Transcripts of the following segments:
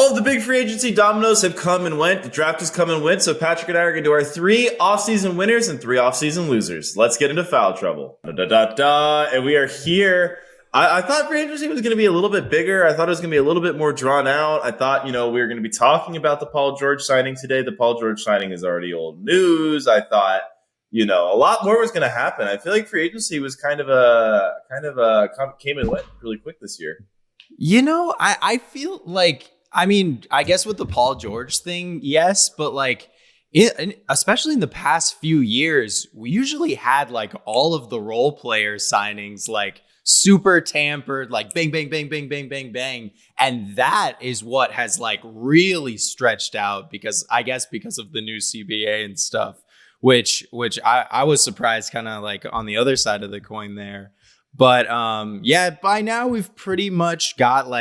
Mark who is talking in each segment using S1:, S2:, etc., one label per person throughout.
S1: All of the big free agency dominoes have come and went. The draft has come and went. So Patrick and I are going to do our 3 offseason winners and 3 offseason losers. Let's get into foul trouble. And we are here. I thought free agency was going to be a little bit bigger. I thought it was going to be a little bit more drawn out. I thought, we were going to be talking about the Paul George signing today. The Paul George signing is already old news. I thought, a lot more was going to happen. I feel like free agency was came and went really quick this year.
S2: I feel like, I guess with the Paul George thing, yes, but especially in the past few years, we usually had all of the role player signings, super tampered, bang, bang, bang, bang, bang, bang, bang. And that is what has really stretched out because of the new CBA and stuff, which I was surprised kind of on the other side of the coin there. But by now we've pretty much got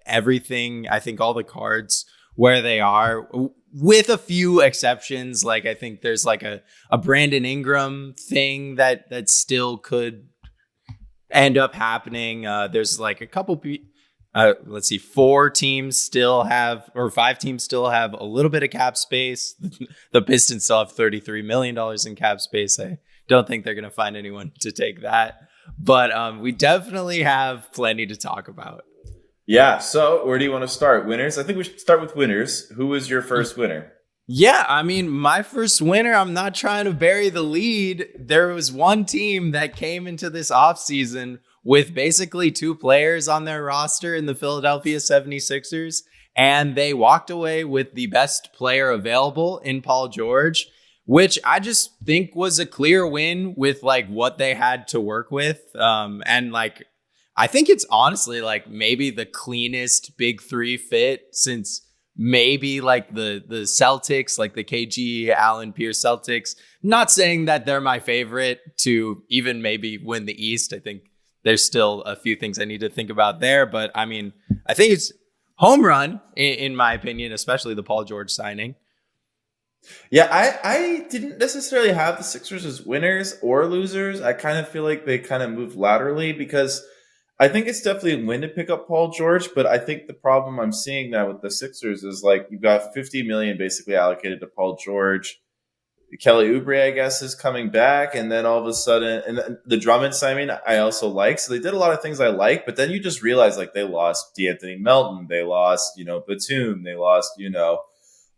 S2: everything. I think all the cards where they are, with a few exceptions. I think there's a Brandon Ingram thing that still could end up happening. There's a couple. Let's see, 4 teams still have, or 5 teams still have a little bit of cap space. The Pistons still have $33 million in cap space. I don't think they're going to find anyone to take that. But we definitely have plenty to talk about.
S1: Yeah. So where do you want to start? Winners? I think we should start with winners. Who was your first winner?
S2: Yeah, my first winner, I'm not trying to bury the lead. There was one team that came into this offseason with basically 2 players on their roster in the Philadelphia 76ers, and they walked away with the best player available in Paul George, which I just think was a clear win with what they had to work with. I think it's honestly maybe the cleanest big 3 fit since maybe the Celtics, the KG Allen Pierce Celtics. Not saying that they're my favorite to even maybe win the East. I think there's still a few things I need to think about there. But I think it's home run in my opinion, especially the Paul George signing.
S1: Yeah, I didn't necessarily have the Sixers as winners or losers. I kind of feel like they kind of moved laterally because I think it's definitely a win to pick up Paul George, but I think the problem I'm seeing now with the Sixers is you've got $50 million basically allocated to Paul George. Kelly Oubre, I guess, is coming back, and then all of a sudden, and the Drummond signing I also like. So they did a lot of things I like, but then you just realize they lost D'Anthony Melton, they lost Batum, they lost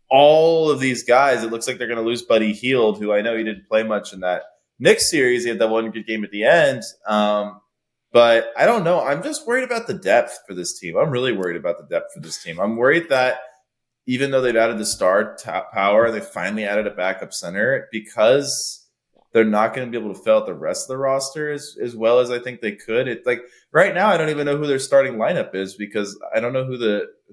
S1: all of these guys. It looks like they're going to lose Buddy Hield, who I know he didn't play much in that Knicks series. He had that one good game at the end. But I don't know. I'm just worried about the depth for this team. I'm really worried about the depth for this team. I'm worried that even though they've added the star power, they finally added a backup center because they're not going to be able to fill out the rest of the roster as well as I think they could. It's right now, I don't even know who their starting lineup is because I don't know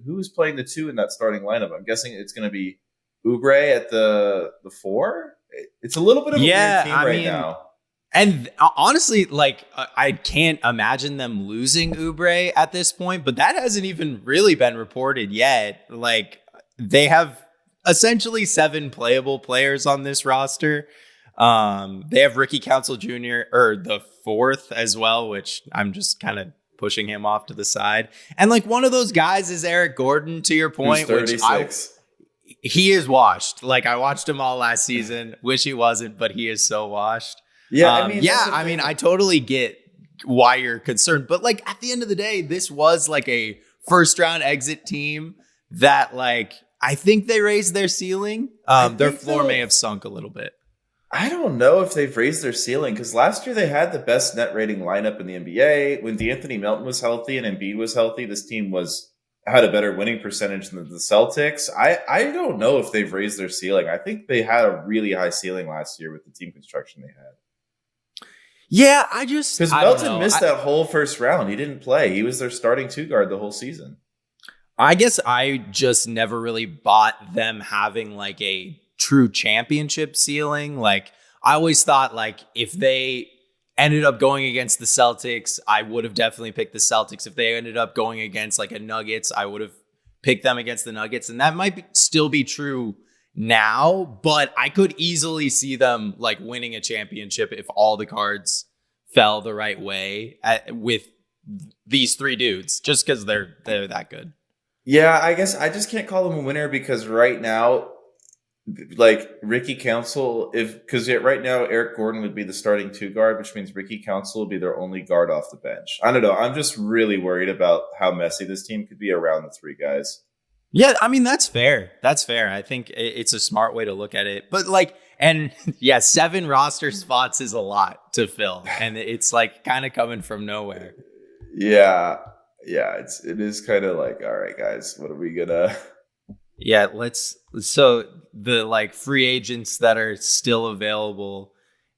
S1: who's playing the 2 in that starting lineup. I'm guessing it's going to be Oubre at the 4. It's a little bit of a weird team now.
S2: And honestly, I can't imagine them losing Oubre at this point, but that hasn't even really been reported yet. They have essentially 7 playable players on this roster. They have Ricky Council Jr. or the 4th as well, which I'm just kind of pushing him off to the side. And one of those guys is Eric Gordon, to your point,
S1: which
S2: he is washed. I watched him all last season. Wish he wasn't, but he is so washed.
S1: Yeah,
S2: I totally get why you're concerned, but at the end of the day, this was a first round exit team that I think they raised their ceiling. Their floor may have sunk a little bit.
S1: I don't know if they've raised their ceiling because last year they had the best net rating lineup in the NBA. When D'Anthony Melton was healthy and Embiid was healthy, this team had a better winning percentage than the Celtics. I don't know if they've raised their ceiling. I think they had a really high ceiling last year with the team construction they had.
S2: Yeah,
S1: because Melton missed that whole first round. He didn't play. He was their starting 2 guard the whole season.
S2: I guess I just never really bought them having a true championship ceiling. I always thought if they ended up going against the Celtics, I would have definitely picked the Celtics. If they ended up going against a Nuggets, I would have picked them against the Nuggets. And that might still be true now, but I could easily see them winning a championship if all the cards fell the right way with these 3 dudes, just because they're that good.
S1: Yeah, I guess I just can't call them a winner because right now, like Ricky Council, because right now Eric Gordon would be the starting two guard, which means Ricky Council would be their only guard off the bench. I don't know. I'm just really worried about how messy this team could be around the three guys.
S2: Yeah, I mean, that's fair. That's fair. I think it's a smart way to look at it. But like, and yeah, 7 roster spots is a lot to fill. And it's like kind of coming from nowhere.
S1: Yeah, yeah, it is kind of like, all right, guys, what are we gonna?
S2: Yeah, so the like free agents that are still available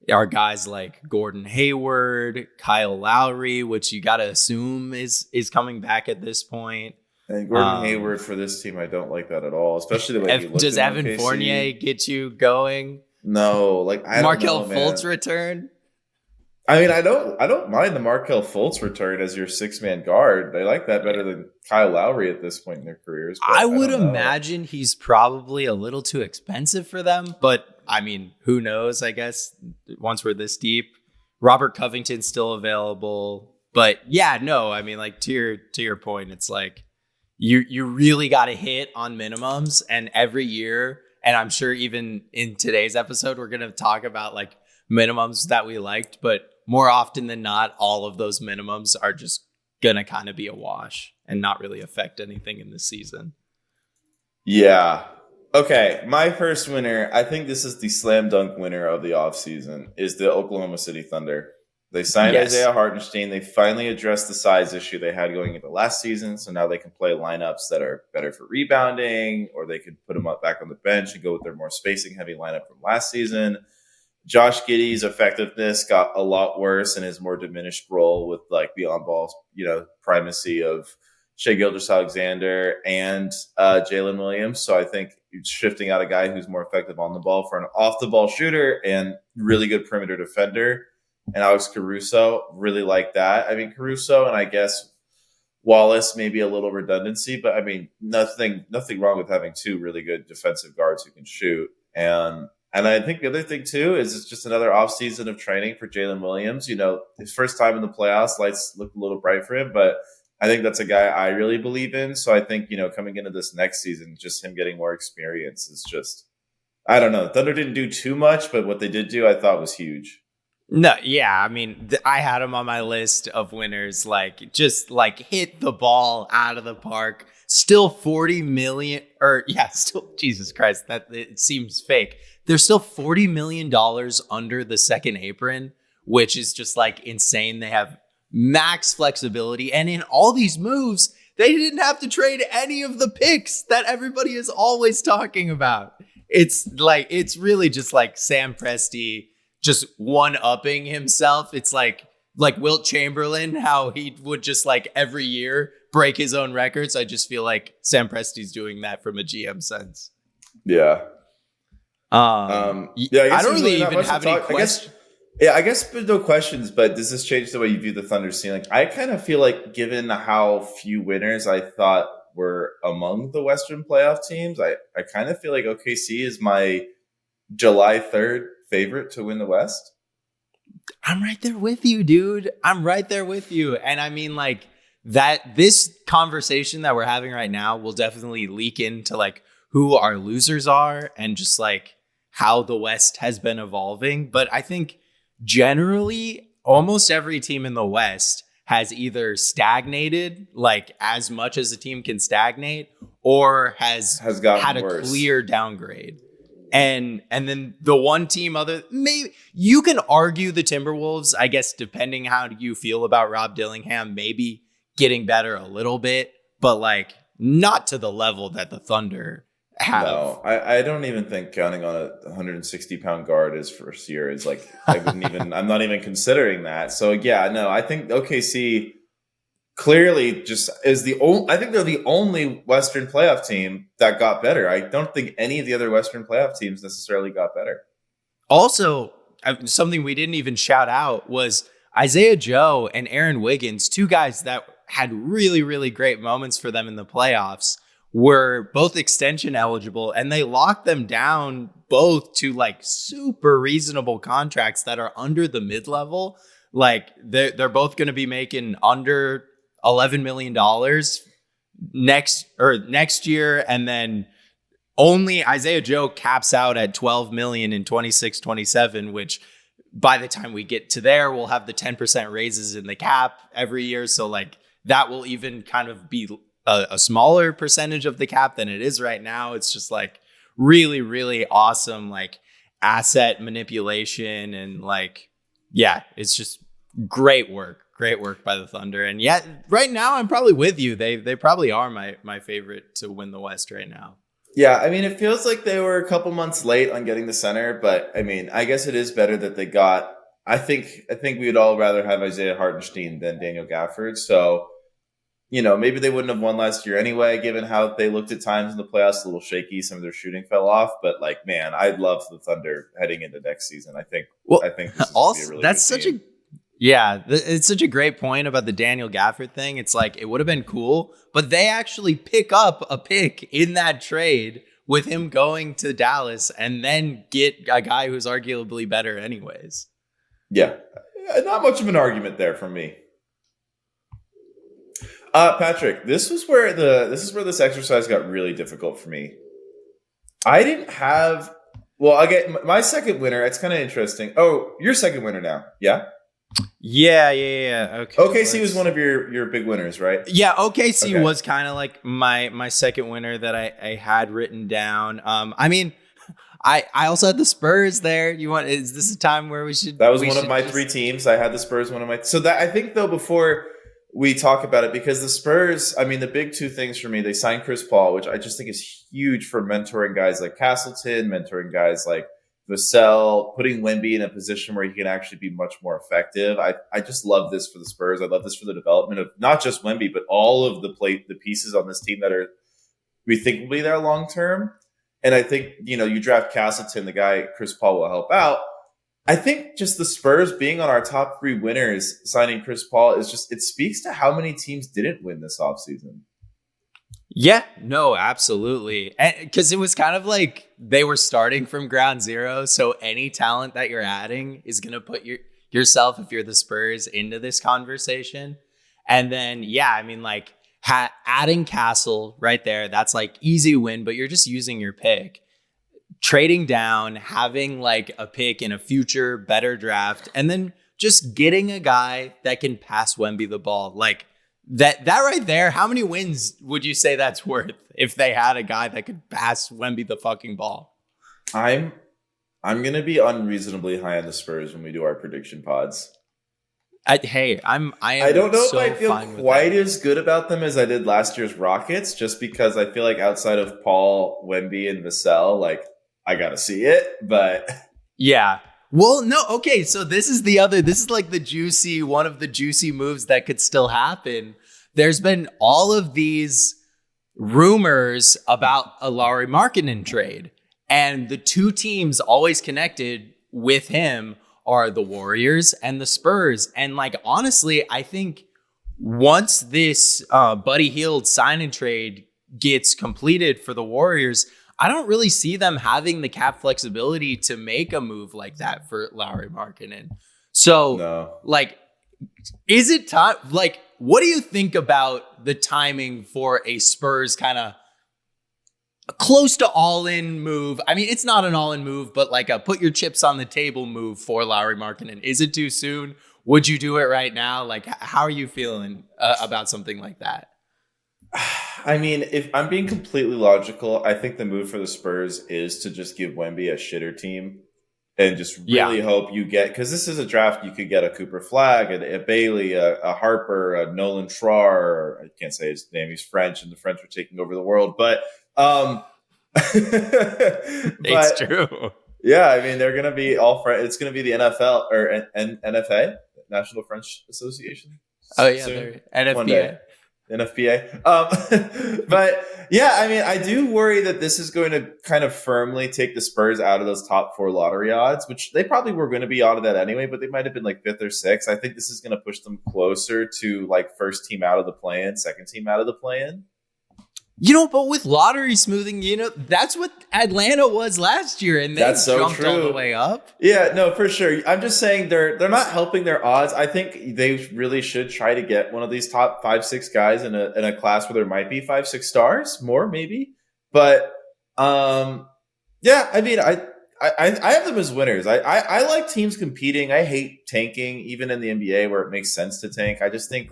S2: are guys like Gordon Hayward, Kyle Lowry, which you got to assume is coming back at this point.
S1: And Gordon Hayward for this team, I don't like that at all, especially the way he looked.
S2: Does
S1: in
S2: Evan
S1: OKC.
S2: Fournier get you going?
S1: No, like I don't
S2: Markelle
S1: know,
S2: Fultz
S1: man.
S2: return?
S1: I mean, I don't mind the Markelle Fultz return as your 6-man guard. I like that better than Kyle Lowry at this point in their careers.
S2: I would imagine he's probably a little too expensive for them, but I mean, who knows? I guess once we're this deep, Robert Covington's still available. But yeah, no, I mean, like to your point, it's like you really got to hit on minimums, and every year, and I'm sure even in today's episode, we're gonna talk about like minimums that we liked, but more often than not, all of those minimums are just gonna kind of be a wash and not really affect anything in this season.
S1: Yeah. Okay, my first winner, I think this is the slam dunk winner of the offseason, is the Oklahoma City Thunder. They signed Isaiah Hartenstein. They finally addressed the size issue they had going into last season, so now they can play lineups that are better for rebounding, or they could put them up back on the bench and go with their more spacing-heavy lineup from last season. Josh Giddey's effectiveness got a lot worse in his more diminished role with like the on-ball, primacy of Shai Gilgeous-Alexander and Jalen Williams. So I think shifting out a guy who's more effective on the ball for an off-the-ball shooter and really good perimeter defender, and Alex Caruso, really like that. I mean, Caruso and I guess Wallace maybe a little redundancy, but I mean, nothing wrong with having 2 really good defensive guards who can shoot. And I think the other thing, too, is it's just another offseason of training for Jalen Williams. His first time in the playoffs, lights look a little bright for him, but I think that's a guy I really believe in. So I think, coming into this next season, just him getting more experience is just, I don't know. Thunder didn't do too much, but what they did do, I thought was huge.
S2: No, yeah, I mean, I had him on my list of winners, like just like hit the ball out of the park. Still 40 million, still Jesus Christ, that it seems fake. They're still $40 million under the second apron, which is just like insane. They have max flexibility, and in all these moves, they didn't have to trade any of the picks that everybody is always talking about. It's really just like Sam Presti just one-upping himself. It's like Wilt Chamberlain, how he would just like every year break his own records. I just feel like Sam Presti's doing that from a GM sense.
S1: Yeah.
S2: I don't really even have any questions.
S1: I guess no questions, but does this change the way you view the Thunder ceiling? I kind of feel like, given how few winners I thought were among the Western playoff teams, I kind of feel like OKC is my July 3rd favorite to win the West.
S2: I'm right there with you, dude. I'm right there with you. And I mean, like, that this conversation that we're having right now will definitely leak into like who our losers are and just like how the West has been evolving. But I think generally almost every team in the West has either stagnated like as much as a team can stagnate, or has had a worse. Clear downgrade. And then the one team maybe you can argue the Timberwolves, I guess, depending how you feel about Rob Dillingham, maybe getting better a little bit, but like not to the level that the Thunder have.
S1: No, I don't even think counting on a 160-pound guard his first year is like, I'm not even considering that. So yeah, no, I think OKC clearly just is I think they're the only Western playoff team that got better. I don't think any of the other Western playoff teams necessarily got better.
S2: Also, something we didn't even shout out was Isaiah Joe and Aaron Wiggins, 2 guys that had really, really great moments for them in the playoffs, were both extension eligible, and they locked them down both to like super reasonable contracts that are under the mid-level. Like they're both going to be making under $11 million next year, and then only Isaiah Joe caps out at 12 million in 26-27, which by the time we get to there, we'll have the 10% raises in the cap every year. So like that will even kind of be a smaller percentage of the cap than it is right now. It's just like really, really awesome, like asset manipulation, and like, yeah, it's just great work by the Thunder. And yeah, right now I'm probably with you. They probably are my favorite to win the West right now.
S1: Yeah, I mean, it feels like they were a couple months late on getting the center, but I mean, I guess it is better that they got. I think we would all rather have Isaiah Hartenstein than Daniel Gafford. So, maybe they wouldn't have won last year anyway, given how they looked at times in the playoffs, a little shaky. Some of their shooting fell off, but like, man, I'd love the Thunder heading into next season. I think this is
S2: also
S1: be a really
S2: that's
S1: good
S2: such
S1: team.
S2: it's such a great point about the Daniel Gafford thing. It's like, it would have been cool, but they actually pick up a pick in that trade with him going to Dallas and then get a guy who's arguably better anyways.
S1: Yeah, not much of an argument there from me. Patrick, this is where this exercise got really difficult for me. I didn't have. Well, I get my second winner. It's kind of interesting. Oh, your second winner now, yeah.
S2: Yeah. Okay.
S1: OKC was one of your big winners, right?
S2: Yeah, OKC was kind of like my second winner that I had written down. I mean, I also had the Spurs there. Is this a time where we should?
S1: That was one of my three teams. I had the Spurs, one of my. So that I think though, before we talk about it, because the Spurs, I mean, the big two things for me, they signed Chris Paul, which I just think is huge for mentoring guys like Castleton, mentoring guys like Vassell, putting Wemby in a position where he can actually be much more effective. I just love this for the Spurs. I love this for the development of not just Wemby, but all of the pieces on this team that we think will be there long term. And I think, you draft Castleton, the guy Chris Paul will help out. I think just the Spurs being on our top three winners, signing Chris Paul, it speaks to how many teams didn't win this offseason.
S2: Yeah, no, absolutely. Because it was kind of like they were starting from ground zero. So any talent that you're adding is going to put yourself, if you're the Spurs, into this conversation. And then, yeah, I mean, like adding Castle right there, that's like easy win, but you're just using your pick. Trading down, having like a pick in a future better draft, and then just getting a guy that can pass Wemby the ball. Like that right there, how many wins would you say that's worth if they had a guy that could pass Wemby the fucking ball?
S1: I'm going to be unreasonably high on the Spurs when we do our prediction pods.
S2: I don't know
S1: if I feel quite as good about them as I did last year's Rockets, just because I feel like outside of Paul, Wemby, and Vassell, like I got to see it, but
S2: yeah. Well, no, okay, so this is like one of the juicy moves that could still happen. There's been all of these rumors about a Lauri Markkanen trade, and the two teams always connected with him are the Warriors and the Spurs. And like, honestly, I think once this Buddy Hield sign and trade gets completed for the Warriors, I don't really see them having the cap flexibility to make a move like that for Lauri Markkanen. So,
S1: no.
S2: Like, is it time? Like, what do you think about the timing for a Spurs kind of close to all-in move? I mean, it's not an all-in move, but like a put your chips on the table move for Lauri Markkanen. Is it too soon? Would you do it right now? Like, how are you feeling about something like that?
S1: I mean, if I'm being completely logical, I think the move for the Spurs is to just give Wemby a shitter team and just really hope you get, because this is a draft, you could get a Cooper Flagg, a Bailey, a Harper, a Nolan Schrar. I can't say his name. He's French, and the French are taking over the world. But
S2: it's true.
S1: Yeah, I mean, they're going to be all French. It's going to be the NFL or NFA, National French Association.
S2: Oh, yeah, they're NFPA.
S1: But yeah, I mean, I do worry that this is going to kind of firmly take the Spurs out of those top four lottery odds, which they probably were going to be out of that anyway, but they might have been like fifth or sixth. I think this is going to push them closer to like first team out of the play-in, second team out of the play-in.
S2: But with lottery smoothing, that's what Atlanta was last year, and they jumped all the way up.
S1: Yeah, no, for sure. I'm just saying they're not helping their odds. I think they really should try to get one of these top 5-6 guys in a class where there might be 5-6 stars, more maybe. But yeah, I mean, I have them as winners. I like teams competing. I hate tanking, even in the NBA where it makes sense to tank. I just think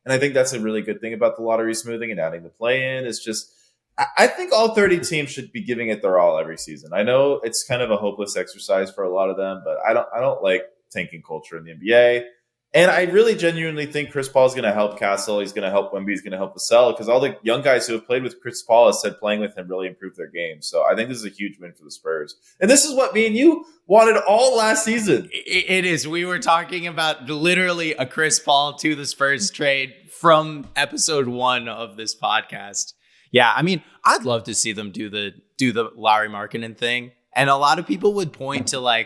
S1: and I think that's a really good thing about the lottery smoothing and adding the play-in. Is just, I think all 30 teams should be giving it their all every season. I know it's kind of a hopeless exercise for a lot of them, but I don't like tanking culture in the NBA. And I really genuinely think Chris Paul is going to help Castle. He's going to help Wemby. He's going to help Vassell, because all the young guys who have played with Chris Paul have said playing with him really improved their game. So I think this is a huge win for the Spurs. And this is what me and you wanted all last season.
S2: It is. We were talking about literally a Chris Paul to the Spurs trade from episode 1 of this podcast. Yeah, I mean, I'd love to see them do the Lauri Markkanen thing. And a lot of people would point to the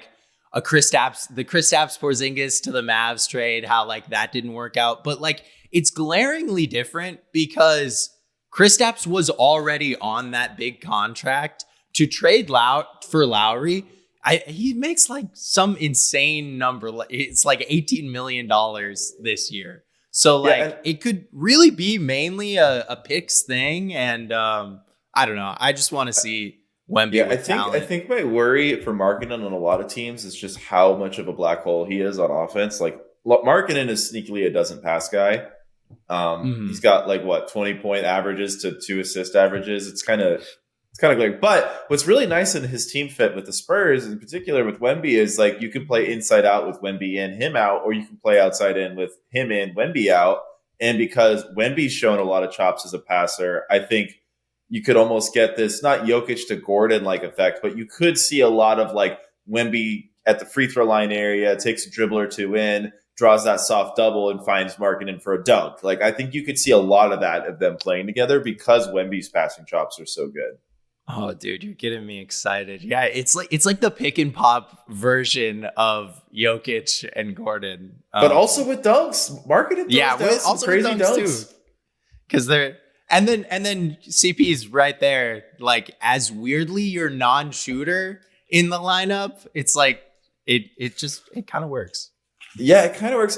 S2: Kristaps Porzingis to the Mavs trade, how that didn't work out. But it's glaringly different because Kristaps was already on that big contract. To trade for Lowry, he makes some insane number. It's $18 million this year. So it could really be mainly a picks thing. And I don't know. I just want to see Wemby with talent.
S1: I think my worry for Markkanen on a lot of teams is just how much of a black hole he is on offense. Markkanen is sneakily a doesn't pass guy. He's got 20-point averages to 2 assist averages. It's kind of great. But what's really nice in his team fit with the Spurs, in particular with Wemby, is you can play inside out with Wemby in, him out, or you can play outside in with him in, Wemby out. And because Wemby's shown a lot of chops as a passer, I think you could almost get this, not Jokic to Gordon effect, but you could see a lot of Wemby at the free throw line area, takes a dribble or two in, draws that soft double and finds Markkanen for a dunk. I think you could see a lot of that of them playing together because Wemby's passing chops are so good.
S2: Oh, dude, you're getting me excited. Yeah, it's like the pick and pop version of Jokic and Gordon.
S1: But also with dunks. Markkanen does also crazy dunks too.
S2: Because they're and then CP's right there, as weirdly your non-shooter in the lineup. It's it kind of works.
S1: Yeah, it kind of works.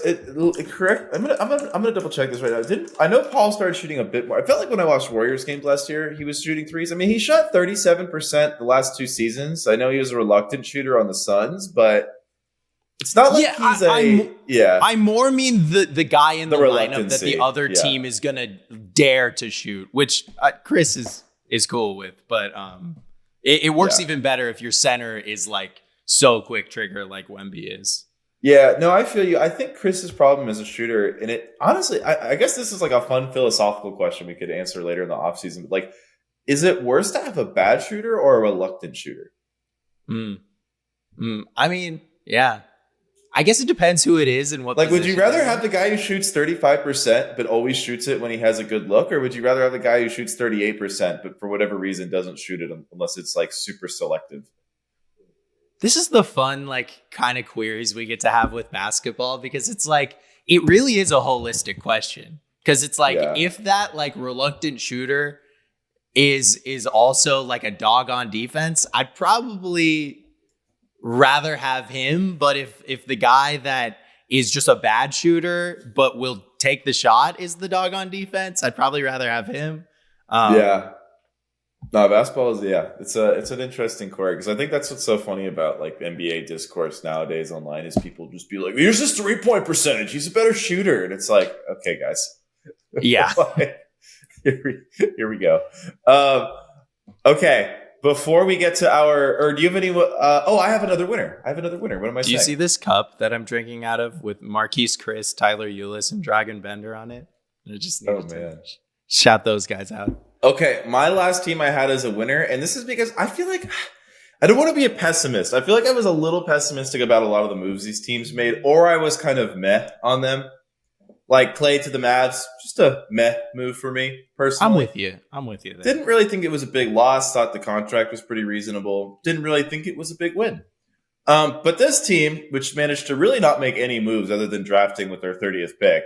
S1: Correct. I'm gonna double check this right now. I know Paul started shooting a bit more. I felt like when I watched Warriors games last year, he was shooting threes. I mean, he shot 37% the last 2 seasons. I know he was a reluctant shooter on the Suns, but it's not I
S2: more mean the guy in the lineup that the other team is gonna dare to shoot, which Chris is cool with. But it works even better if your center is so quick trigger like Wemby is.
S1: Yeah, no, I feel you. I think Chris's problem as a shooter, and it honestly, I guess this is a fun philosophical question we could answer later in the offseason. But is it worse to have a bad shooter or a reluctant shooter?
S2: I mean, yeah. I guess it depends who it is and what.
S1: Would you rather have the guy who shoots 35% but always shoots it when he has a good look, or would you rather have the guy who shoots 38% but for whatever reason doesn't shoot it unless it's super selective?
S2: This is the fun, kind of queries we get to have with basketball, because it's it really is a holistic question. Because it's if that reluctant shooter is also a dog on defense, I'd probably rather have him. But if the guy that is just a bad shooter but will take the shot is the dog on defense, I'd probably rather have him.
S1: Yeah. No, basketball is it's an interesting quirk, because I think that's what's so funny about NBA discourse nowadays online is people just be like, here's his 3-point percentage, he's a better shooter, and it's okay, guys.
S2: Yeah.
S1: Here we go. Okay, before we get to do you have any? I have another winner. What am I saying?
S2: Do you see this cup that I'm drinking out of with Marquise Chris, Tyler Ulis, and Dragon Bender on it? I just man, shout those guys out.
S1: Okay, my last team I had as a winner, and this is because I feel I don't want to be a pessimist. I feel I was a little pessimistic about a lot of the moves these teams made, or I was kind of meh on them. Clay to the Mavs, just a meh move for me, personally.
S2: I'm with you there.
S1: Didn't really think it was a big loss. Thought the contract was pretty reasonable. Didn't really think it was a big win. But this team, which managed to really not make any moves other than drafting with their 30th pick,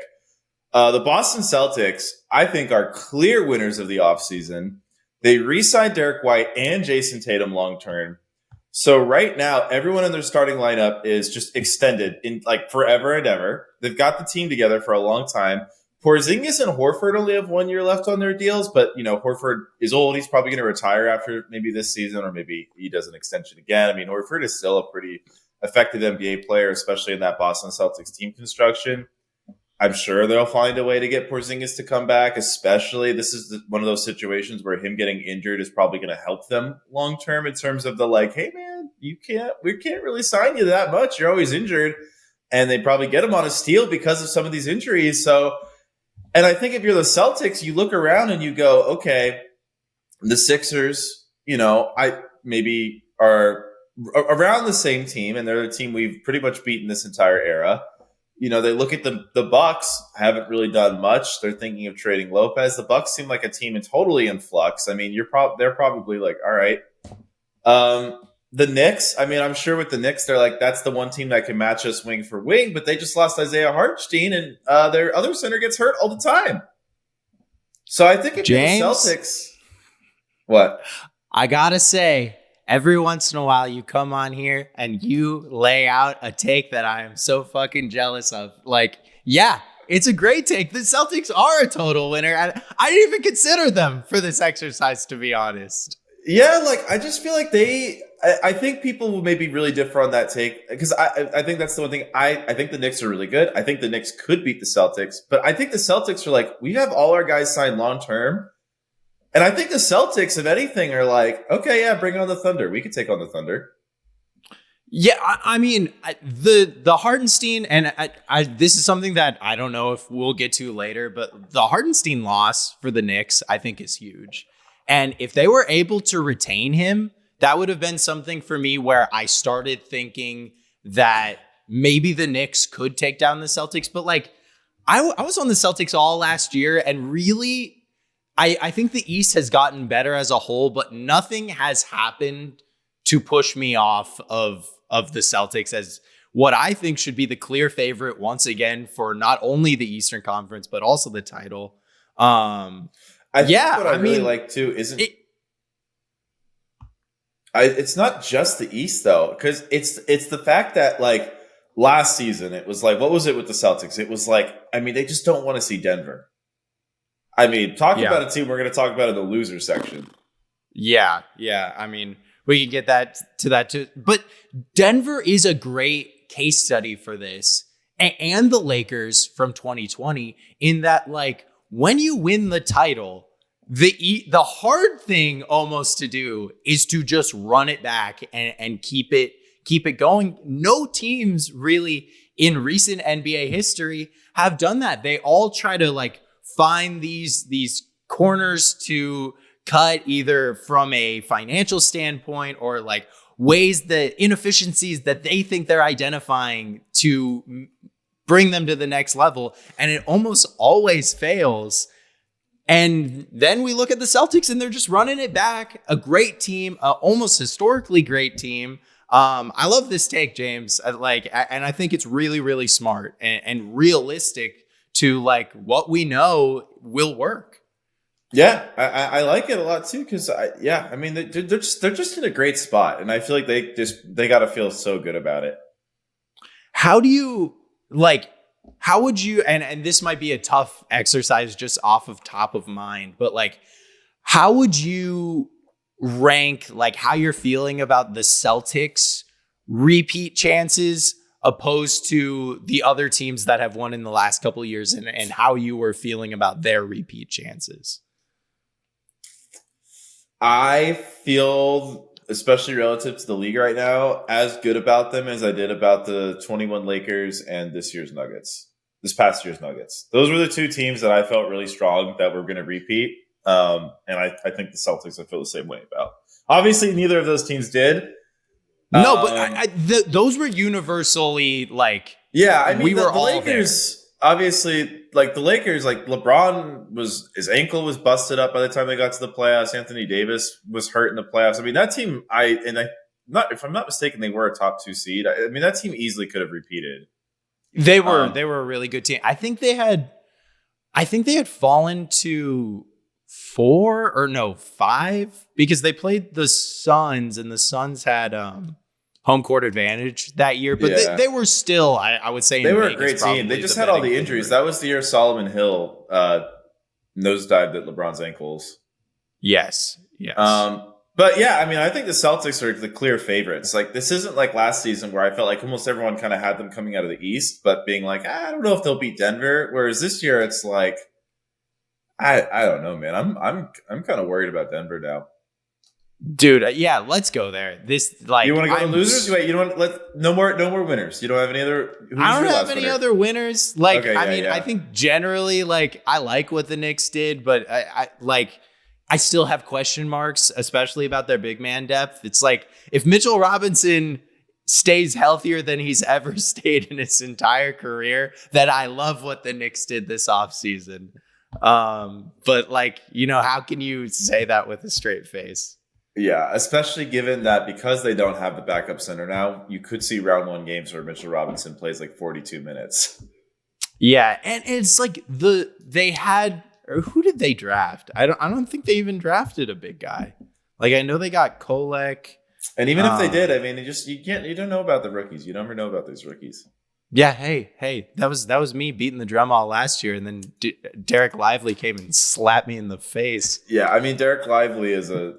S1: the Boston Celtics, I think, are clear winners of the offseason. They re-signed Derek White and Jason Tatum long term. So right now, everyone in their starting lineup is just extended in like forever and ever. They've got the team together for a long time. Porzingis and Horford only have 1 year left on their deals, but Horford is old. He's probably going to retire after maybe this season, or maybe he does an extension again. I mean, Horford is still a pretty effective NBA player, especially in that Boston Celtics team construction. I'm sure they'll find a way to get Porzingis to come back, especially this is one of those situations where him getting injured is probably going to help them long term in terms of the like, hey man, we can't really sign you that much. You're always injured. And they probably get him on a steal because of some of these injuries. So, and I think if you're the Celtics, you look around and you go, okay, the Sixers, I maybe are around the same team, and they're the team we've pretty much beaten this entire era. They look at the Bucks, haven't really done much. They're thinking of trading Lopez. The Bucks seem like a team totally in flux. I mean, they're probably like, all right. The Knicks, I mean, I'm sure with the Knicks, they're like, that's the one team that can match us wing for wing, but they just lost Isaiah Hartenstein, and their other center gets hurt all the time. So I think if you're the Celtics, what?
S2: I gotta say, every once in a while, you come on here and you lay out a take that I am so fucking jealous of. Like, yeah, it's a great take. The Celtics are a total winner. And I didn't even consider them for this exercise, to be honest.
S1: Yeah, like, I just feel like I think people will maybe really differ on that take, because I think that's the one thing. I think the Knicks are really good. I think the Knicks could beat the Celtics, but I think the Celtics are like, we have all our guys signed long term. And I think the Celtics, if anything, are like, okay, yeah, bring on the Thunder. We could take on the Thunder.
S2: Yeah, I mean, the Hartenstein, and I this is something that I don't know if we'll get to later, but the Hartenstein loss for the Knicks, I think, is huge. And if they were able to retain him, that would have been something for me where I started thinking that maybe the Knicks could take down the Celtics. But like, I was on the Celtics all last year, and really, I think the East has gotten better as a whole, but nothing has happened to push me off of the Celtics as what I think should be the clear favorite once again for not only the Eastern Conference, but also the title.
S1: I think what I really like too isn't it's not just the East though, because it's the fact that like last season it was like, what was it with the Celtics? It was like, I mean, they just don't want to see Denver. I mean, about a team we're going to talk about in the loser section.
S2: Yeah. I mean, we can get to that too. But Denver is a great case study for this, and the Lakers from 2020, in that, like, when you win the title, the hard thing almost to do is to just run it back and keep it going. No teams really in recent NBA history have done that. They all try to like find these corners to cut, either from a financial standpoint or like ways, the inefficiencies that they think they're identifying to bring them to the next level. And it almost always fails. And then we look at the Celtics and they're just running it back. A great team, almost historically great team. I love this take, James. And I think it's really, really smart and realistic to like what we know will work.
S1: Yeah, I like it a lot too, because I mean they're just in a great spot, and I feel like they got to feel so good about it.
S2: How would you, and this might be a tough exercise just off of top of mind, but like, how would you rank like how you're feeling about the Celtics repeat chances opposed to the other teams that have won in the last couple of years, and how you were feeling about their repeat chances?
S1: I feel, especially relative to the league right now, as good about them as I did about the 21 Lakers and this past year's Nuggets. Those were the two teams that I felt really strong that were going to repeat. And I think the Celtics I feel the same way about. Obviously, neither of those teams did.
S2: No, but those were universally like.
S1: Yeah, I mean,
S2: we were
S1: the
S2: all
S1: Lakers. There. Obviously, like the Lakers, like LeBron his ankle was busted up by the time they got to the playoffs. Anthony Davis was hurt in the playoffs. I mean, that team, if I'm not mistaken, they were a top 2 seed. I mean, that team easily could have repeated.
S2: They were a really good team. I think they had fallen to 5 because they played the Suns and the Suns had home court advantage that year, but they were still, I would say,
S1: they were a great team. They just had all the injuries. That was the year Solomon Hill nosedived at LeBron's ankles.
S2: Yes.
S1: But yeah, I mean, I think the Celtics are the clear favorites. Like, this isn't like last season where I felt like almost everyone kind of had them coming out of the East, but being like, I don't know if they'll beat Denver. Whereas this year, it's like, I don't know, man. I'm kind of worried about Denver now,
S2: dude. Yeah, let's go there. This like
S1: you want to go to losers? Wait, you don't no more winners. You don't have any other.
S2: I don't have any other winners. Like,
S1: okay,
S2: I mean, I think generally, like, I like what the Knicks did, but I still have question marks, especially about their big man depth. It's like if Mitchell Robinson stays healthier than he's ever stayed in his entire career, then I love what the Knicks did this offseason. But like, how can you say that with a straight face?
S1: Yeah, especially given that because they don't have the backup center now, you could see round 1 games where Mitchell Robinson plays like 42 minutes.
S2: Yeah, and it's like they had. Or who did they draft? I don't think they even drafted a big guy. Like, I know they got Kolek.
S1: And even if they did, I mean, you don't know about the rookies. You never know about these rookies.
S2: Yeah, hey, that was me beating the drum all last year, and then Derek Lively came and slapped me in the face.
S1: Yeah, I mean, Derek Lively is if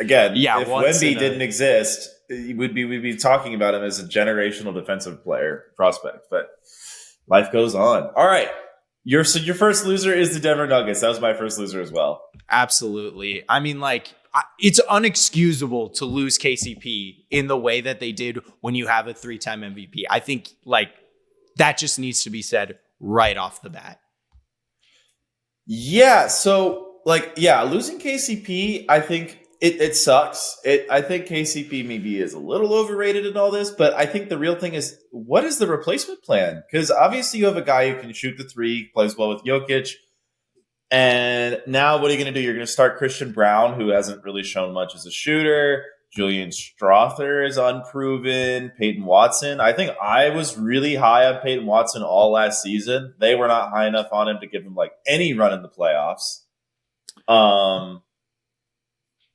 S1: Wemby didn't exist, we'd be talking about him as a generational defensive player prospect. But life goes on. All right. Your first loser is the Denver Nuggets. That was my first loser as well.
S2: Absolutely. I mean, like, it's unexcusable to lose KCP in the way that they did when you have a 3-time MVP. I think, like, that just needs to be said right off the bat.
S1: Yeah. So, losing KCP, I think it sucks. I think KCP maybe is a little overrated in all this, but I think the real thing is, what is the replacement plan? Because obviously you have a guy who can shoot the 3, plays well with Jokic. And now what are you going to do? You're going to start Christian Brown, who hasn't really shown much as a shooter. Julian Strother is unproven. Peyton Watson. I think I was really high on Peyton Watson all last season. They were not high enough on him to give him like any run in the playoffs.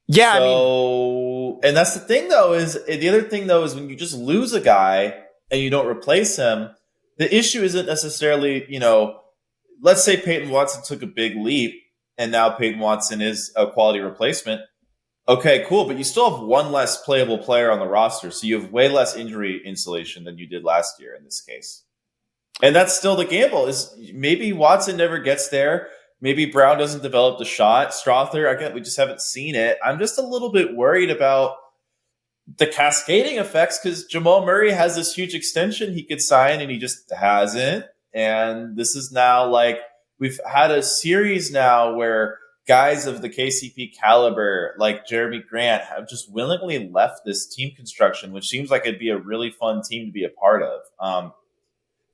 S2: Yeah,
S1: and that's the thing though, is when you just lose a guy and you don't replace him, the issue isn't necessarily, let's say Peyton Watson took a big leap and now Peyton Watson is a quality replacement. Okay, cool. But you still have one less playable player on the roster. So you have way less injury insulation than you did last year in this case. And that's still the gamble, is maybe Watson never gets there. Maybe Brown doesn't develop the shot. Strother, again, we just haven't seen it. I'm just a little bit worried about the cascading effects because Jamal Murray has this huge extension he could sign and he just hasn't. And this is now like we've had a series now where guys of the KCP caliber like Jeremy Grant have just willingly left this team construction, which seems like it'd be a really fun team to be a part of.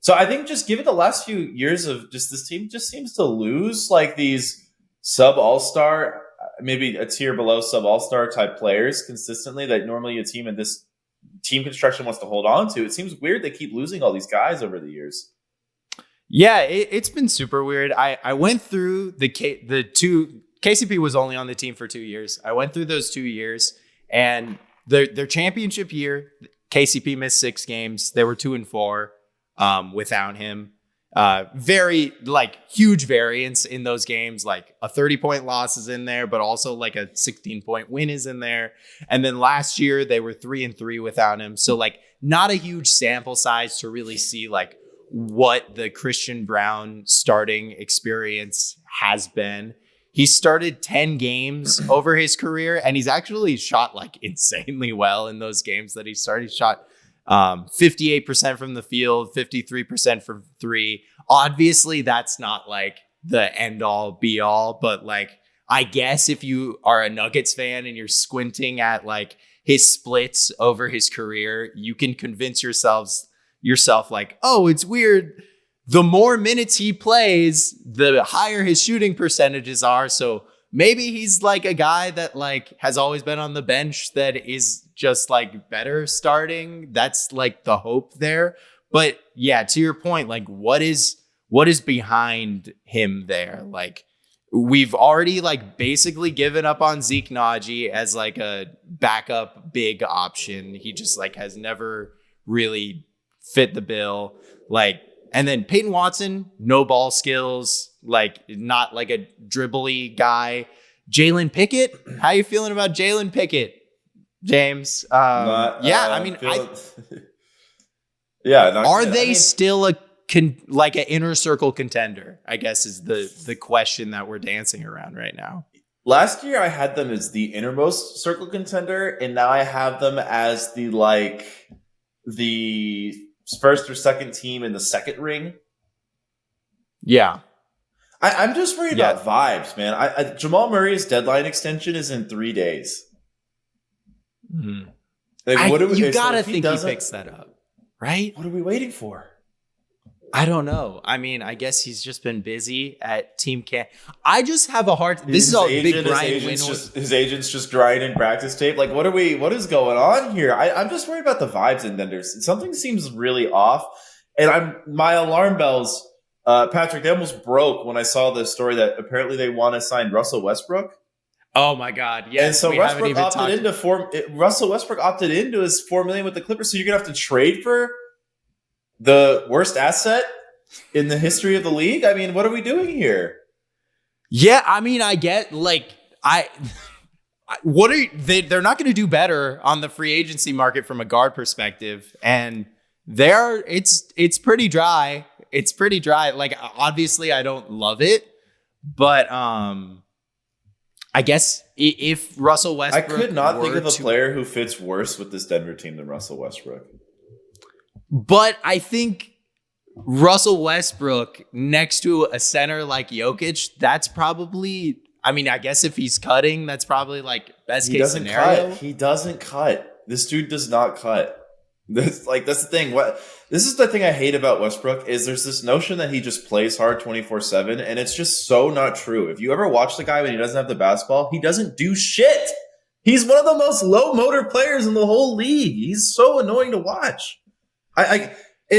S1: So I think just given the last few years of just this team just seems to lose like these sub all-star, maybe a tier below sub all-star type players consistently that normally a team in this team construction wants to hold on to. It seems weird they keep losing all these guys over the years.
S2: Yeah, it's been super weird. I went through the two. KCP was only on the team for 2 years. I went through those 2 years, and their championship year, KCP missed 6 games. They were 2-4 without him. Very like huge variance in those games. Like a 30-point loss is in there, but also like a 16-point win is in there. And then last year they were 3-3 without him. So like not a huge sample size to really see like what the Christian Brown starting experience has been. He started 10 games over his career, and he's actually shot like insanely well in those games that he started. He shot 58% from the field, 53% from 3. Obviously, that's not like the end all be all, but like I guess if you are a Nuggets fan and you're squinting at like his splits over his career, you can convince yourself like, oh, it's weird. The more minutes he plays, the higher his shooting percentages are. So maybe he's like a guy that like has always been on the bench that is just like better starting. That's like the hope there. But yeah, to your point, like what is behind him there? Like we've already like basically given up on Zeke Naji as like a backup big option. He just like has never really fit the bill. Like, and then Peyton Watson, no ball skills, like not like a dribbly guy. Jalen Pickett, how you feeling about Jalen Pickett, James? Still like an inner circle contender, I guess is the question that we're dancing around right now.
S1: Last year I had them as the innermost circle contender, and now I have them as the first or second team in the second ring.
S2: Yeah.
S1: I'm just worried about vibes, man. Jamal Murray's deadline extension is in 3 days.
S2: Mm-hmm. Like, you gotta think he picks that up, right?
S1: What are we waiting for?
S2: I don't know. I mean, I guess he's just been busy at team camp. I just have a hard. This is a big Brian Wynn.
S1: His agent's just grinding practice tape. Like, what is going on here? I'm just worried about the vibes in Denver. Something seems really off, and my alarm bells. Patrick, they almost broke when I saw the story that apparently they want to sign Russell Westbrook.
S2: Oh my God! Yes,
S1: and so Russell Westbrook opted into his $4 million with the Clippers. So you're gonna have to trade for the worst asset in the history of the league. I mean, what are we doing here?
S2: Yeah, I mean, I get like they're not going to do better on the free agency market from a guard perspective, and it's pretty dry. It's pretty dry. Like, obviously, I don't love it, but I guess if Russell Westbrook,
S1: I could not think of a player who fits worse with this Denver team than Russell Westbrook.
S2: But I think Russell Westbrook next to a center like Jokic, that's probably, I mean, I guess if he's cutting, that's probably like best case scenario.
S1: He doesn't cut. This dude does not cut. That's the thing. This is the thing I hate about Westbrook is there's this notion that he just plays hard 24/7, and it's just so not true. If you ever watch the guy when he doesn't have the basketball, he doesn't do shit. He's one of the most low motor players in the whole league. He's so annoying to watch.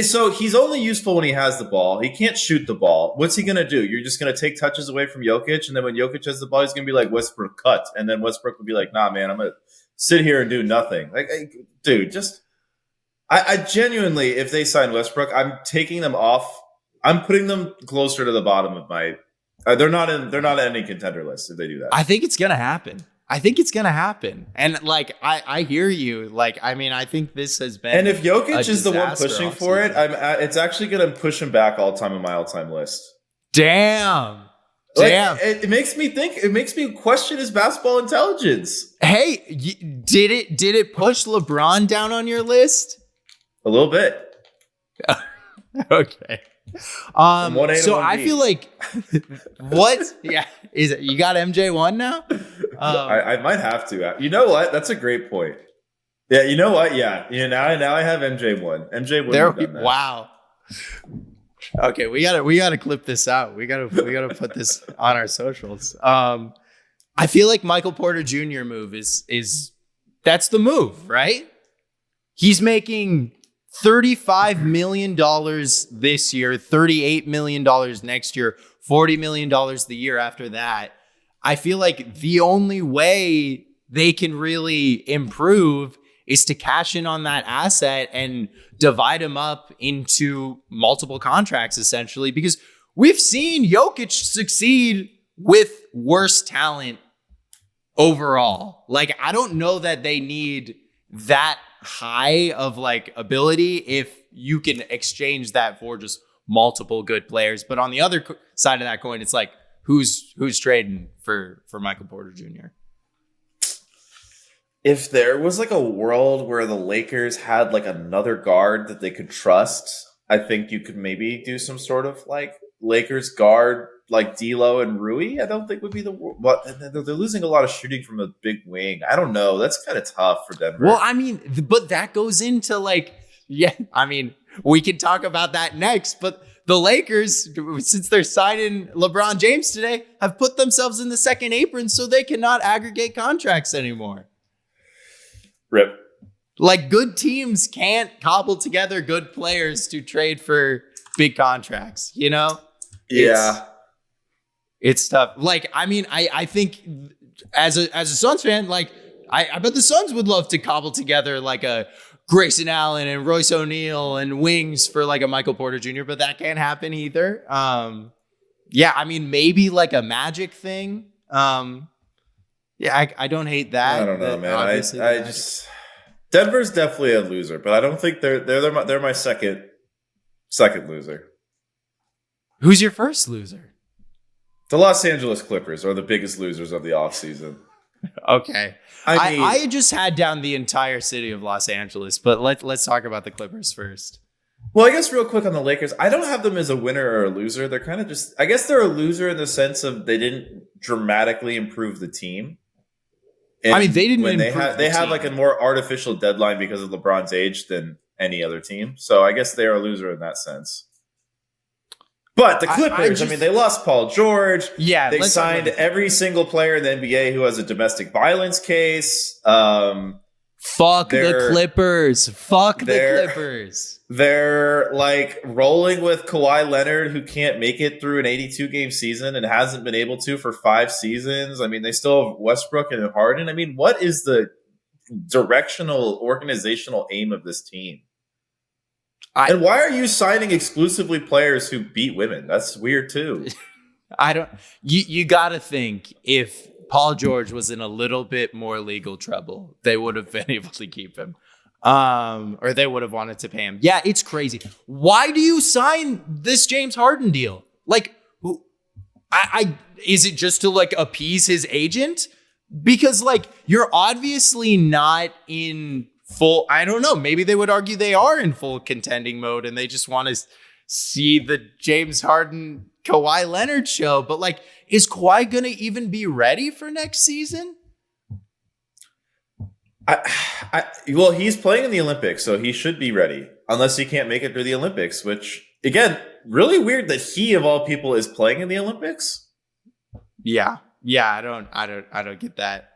S1: So he's only useful when he has the ball. He can't shoot the ball. What's he going to do? You're just going to take touches away from Jokic, and then when Jokic has the ball, he's going to be like, Westbrook, cut. And then Westbrook will be like, nah, man, I'm going to sit here and do nothing. Dude, just... I genuinely, if they sign Westbrook, I'm taking them off. I'm putting them closer to the bottom of my... They're not in any contender list if they do that.
S2: I think it's going to happen. And like, I hear you. Like, I mean, I think this has been...
S1: And if Jokic is the one pushing for it, it's actually going to push him back all time on my all-time list.
S2: Damn.
S1: It makes me think. It makes me question his basketball intelligence.
S2: Hey, did it push LeBron down on your list?
S1: A little bit.
S2: Okay. So I feel like what? Yeah, is it? You got MJ1 now?
S1: I might have to. You know what? That's a great point. Yeah. You know what? Yeah. Now I have MJ1. MJ1.
S2: Wow. Okay, we gotta clip this out. We gotta put this on our socials. I feel like Michael Porter Jr. move is that's the move, right? He's making $35 million this year, $38 million next year, $40 million the year after that. I feel like the only way they can really improve is to cash in on that asset and divide them up into multiple contracts, essentially, because we've seen Jokic succeed with worse talent overall. Like, I don't know that they need that high of like ability if you can exchange that for just multiple good players. But on the other side of that coin, it's like, who's trading for Michael Porter Jr.?
S1: If there was like a world where the Lakers had like another guard that they could trust, I think you could maybe do some sort of like Lakers guard like D'Lo and Rui. I don't think would be they're losing a lot of shooting from a big wing. I don't know. That's kind of tough for Denver.
S2: Well, I mean, but that goes into like, yeah, I mean, we can talk about that next, but the Lakers, since they're signing LeBron James today, have put themselves in the second apron so they cannot aggregate contracts anymore.
S1: Rip.
S2: Like, good teams can't cobble together good players to trade for big contracts, you know?
S1: Yeah.
S2: It's tough. Like, I mean, I think as a Suns fan, like, I bet the Suns would love to cobble together like a Grayson Allen and Royce O'Neal and wings for like a Michael Porter Jr., but that can't happen either. Yeah, I mean, maybe like a Magic thing. Yeah, I don't hate that.
S1: I don't know, man. I just Denver's definitely a loser, but I don't think they're my second loser.
S2: Who's your first loser?
S1: The Los Angeles Clippers are the biggest losers of the offseason.
S2: Okay.
S1: I mean,
S2: I just had down the entire city of Los Angeles, but let's talk about the Clippers first.
S1: Well, I guess real quick on the Lakers, I don't have them as a winner or a loser. They're kind of just, I guess they're a loser in the sense of they didn't dramatically improve the team. And
S2: I mean, they didn't.
S1: They have like a more artificial deadline because of LeBron's age than any other team. So I guess they are a loser in that sense. But the Clippers, I mean, they lost Paul George.
S2: Yeah,
S1: they signed every single player in the NBA who has a domestic violence case.
S2: Fuck the Clippers. Fuck the Clippers.
S1: They're like rolling with Kawhi Leonard, who can't make it through an 82-game season and hasn't been able to for 5 seasons. I mean, they still have Westbrook and Harden. I mean, what is the directional organizational aim of this team? And why are you signing exclusively players who beat women? That's weird too.
S2: You got to think if Paul George was in a little bit more legal trouble, they would have been able to keep him. Or they would have wanted to pay him. Yeah, it's crazy. Why do you sign this James Harden deal? Like, is it just to like appease his agent? Because like you're obviously not in full. I don't know. Maybe they would argue they are in full contending mode and they just want to see the James Harden Kawhi Leonard show. But like, is Kawhi gonna even be ready for next season?
S1: Well, he's playing in the Olympics, so he should be ready, unless he can't make it through the Olympics. Which, again, really weird that he of all people is playing in the Olympics.
S2: Yeah. I don't get that.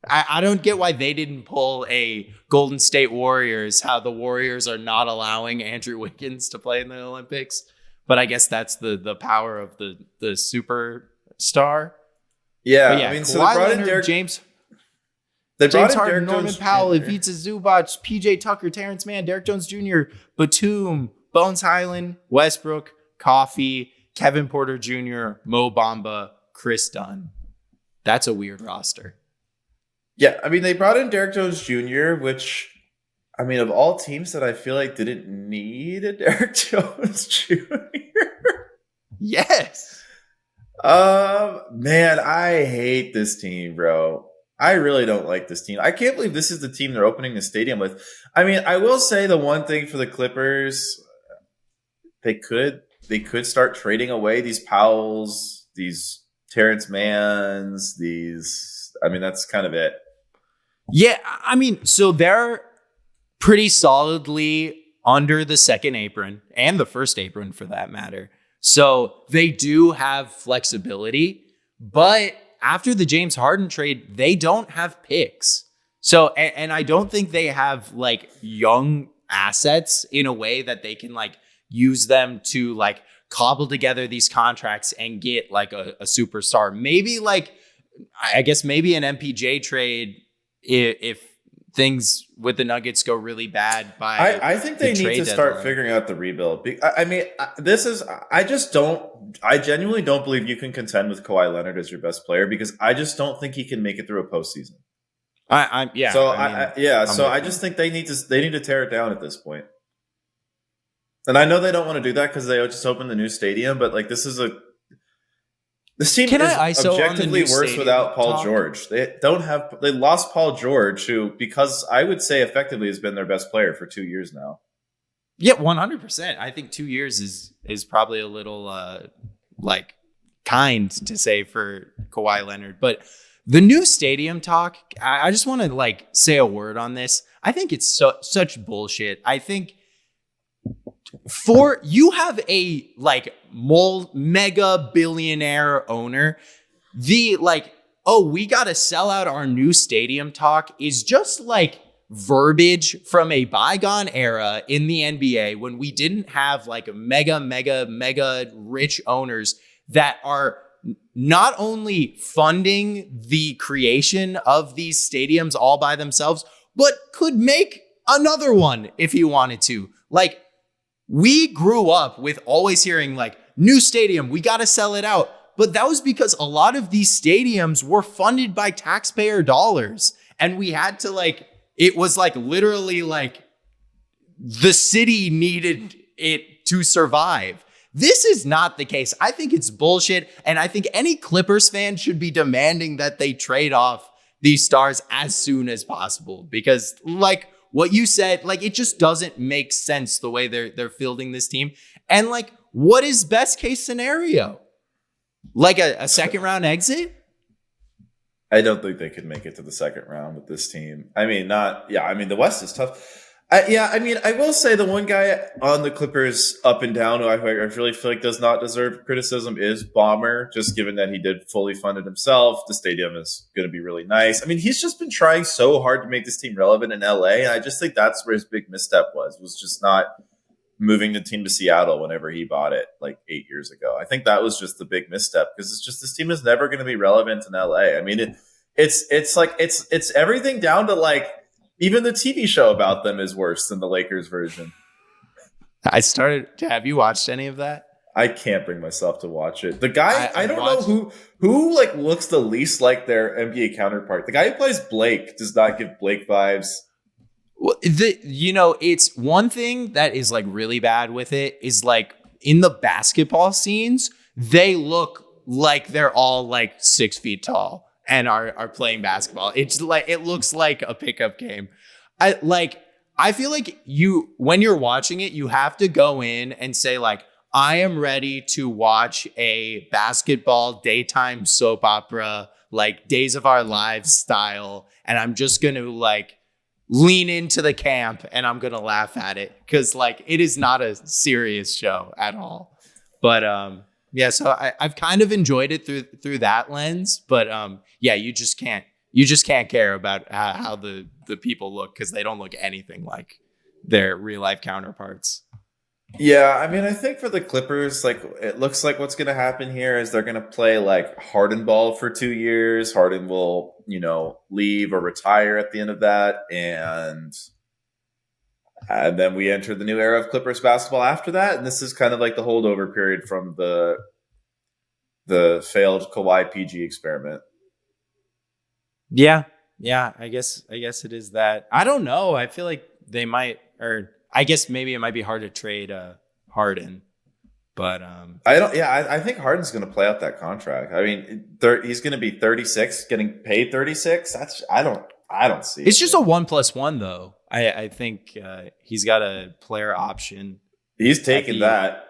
S2: I don't get why they didn't pull a Golden State Warriors. How the Warriors are not allowing Andrew Wiggins to play in the Olympics, but I guess that's the power of the superstar.
S1: Yeah,
S2: I mean, so they brought in James. They brought in Harden, Norman Powell, Ivica Zubac, PJ Tucker, Terrence Mann, Derek Jones Jr., Batum, Bones Highland, Westbrook, Coffee, Kevin Porter Jr., Mo Bamba, Chris Dunn. That's a weird roster.
S1: Yeah, I mean, they brought in Derek Jones Jr., which, I mean, of all teams that I feel like didn't need a Derek Jones Jr.
S2: Yes.
S1: Man, I hate this team, bro. I really don't like this team. I can't believe this is the team they're opening the stadium with. I mean, I will say the one thing for the Clippers, they could start trading away these Powells, these Terrence Manns, I mean, that's kind of it.
S2: Yeah, I mean, so they're pretty solidly under the second apron and the first apron for that matter. So they do have flexibility, but after the James Harden trade, they don't have picks. So, and I don't think they have like young assets in a way that they can like use them to like cobble together these contracts and get like a superstar. Maybe like, I guess maybe an MPJ trade if things with the Nuggets go really bad by
S1: I think they need to start figuring out the rebuild. I mean, I genuinely don't believe you can contend with Kawhi Leonard as your best player because I just don't think he can make it through a postseason. So I just think they need to tear it down at this point. And I know they don't want to do that because they just opened the new stadium, but like this team is objectively worse without Paul George. They lost Paul George, who, because I would say effectively has been their best player for 2 years now.
S2: Yeah, 100%. I think 2 years is probably a little like kind to say for Kawhi Leonard. But the new stadium talk, I just want to like say a word on this. I think it's such bullshit. I think you have a like mega billionaire owner, the like, oh, we got to sell out our new stadium talk is just like verbiage from a bygone era in the NBA when we didn't have like mega rich owners that are not only funding the creation of these stadiums all by themselves, but could make another one if he wanted to. Like, we grew up with always hearing like, new stadium, we got to sell it out. But that was because a lot of these stadiums were funded by taxpayer dollars. And we had to like, it was like literally like the city needed it to survive. This is not the case. I think it's bullshit. And I think any Clippers fan should be demanding that they trade off these stars as soon as possible. Because like what you said, like it just doesn't make sense the way they're fielding this team. And like, what is best case scenario? Like a second round exit?
S1: I don't think they could make it to the second round with this team. I mean, the West is tough. I will say the one guy on the Clippers up and down who I really feel like does not deserve criticism is Bomber, just given that he did fully fund it himself. The stadium is going to be really nice. I mean, he's just been trying so hard to make this team relevant in LA, and I just think that's where his big misstep was just not moving the team to Seattle whenever he bought it like 8 years ago. I think that was just the big misstep because it's just this team is never going to be relevant in LA. I mean, it's everything down to like even the TV show about them is worse than the Lakers version.
S2: Have you watched any of that?
S1: I can't bring myself to watch it. The guy, I don't know who like looks the least like their NBA counterpart. The guy who plays Blake does not give Blake vibes.
S2: Well, it's one thing that is like really bad with it is like in the basketball scenes, they look like they're all like 6 feet tall and are playing basketball. It's like, it looks like a pickup game. I feel like when you're watching it, you have to go in and say like, I am ready to watch a basketball daytime soap opera, like Days of Our Lives style. And I'm just going to like lean into the camp and I'm going to laugh at it. Cause like, it is not a serious show at all. But, so I've kind of enjoyed it through that lens, but, you just can't care about how the people look. Cause they don't look anything like their real life counterparts.
S1: Yeah, I mean, I think for the Clippers, like it looks like what's going to happen here is they're going to play like Harden ball for 2 years. Harden will, leave or retire at the end of that, and then we enter the new era of Clippers basketball after that. And this is kind of like the holdover period from the failed Kawhi PG experiment.
S2: Yeah, I guess it is that. I don't know. I feel like they might, or I guess maybe it might be hard to trade Harden, but
S1: I think Harden's going to play out that contract. I mean, he's going to be 36, getting paid 36. I don't see.
S2: It's just a 1+1 though. I think he's got a player option.
S1: He's taking that.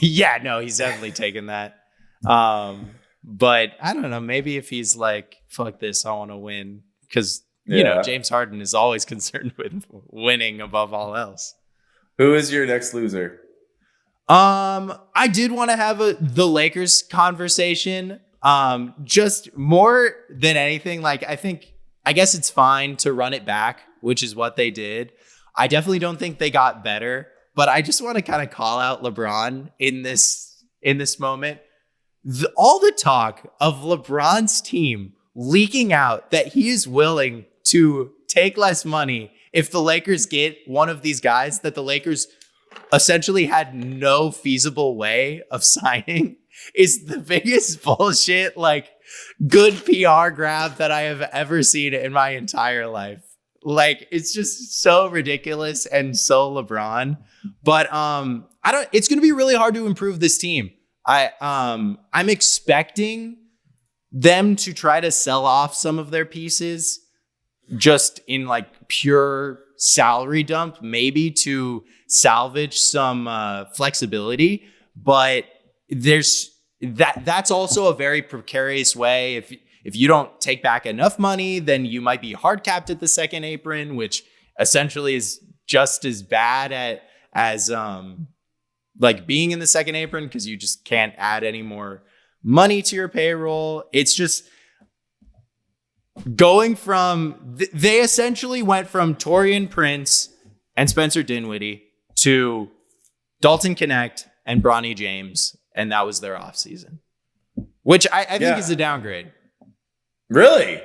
S2: Yeah, no, he's definitely taking that. But I don't know. Maybe if he's like, "Fuck this, I want to win," because. James Harden is always concerned with winning above all else.
S1: Who is your next loser?
S2: I did want to have the Lakers conversation. Just more than anything, like I guess it's fine to run it back, which is what they did. I definitely don't think they got better, but I just want to kind of call out LeBron in this moment. All the talk of LeBron's team leaking out that he is willing to take less money if the Lakers get one of these guys that the Lakers essentially had no feasible way of signing is the biggest bullshit, like good PR grab that I have ever seen in my entire life. Like, it's just so ridiculous and so LeBron. But it's going to be really hard to improve this team. I'm expecting them to try to sell off some of their pieces just in like pure salary dump, maybe to salvage some flexibility. But that's also a very precarious way. If you don't take back enough money, then you might be hard capped at the second apron, which essentially is just as bad as like being in the second apron because you just can't add any more money to your payroll. It's just going from, they essentially went from Taurean Prince and Spencer Dinwiddie to Dalton Connect and Bronny James, and that was their offseason. which I think is a downgrade.
S1: Really?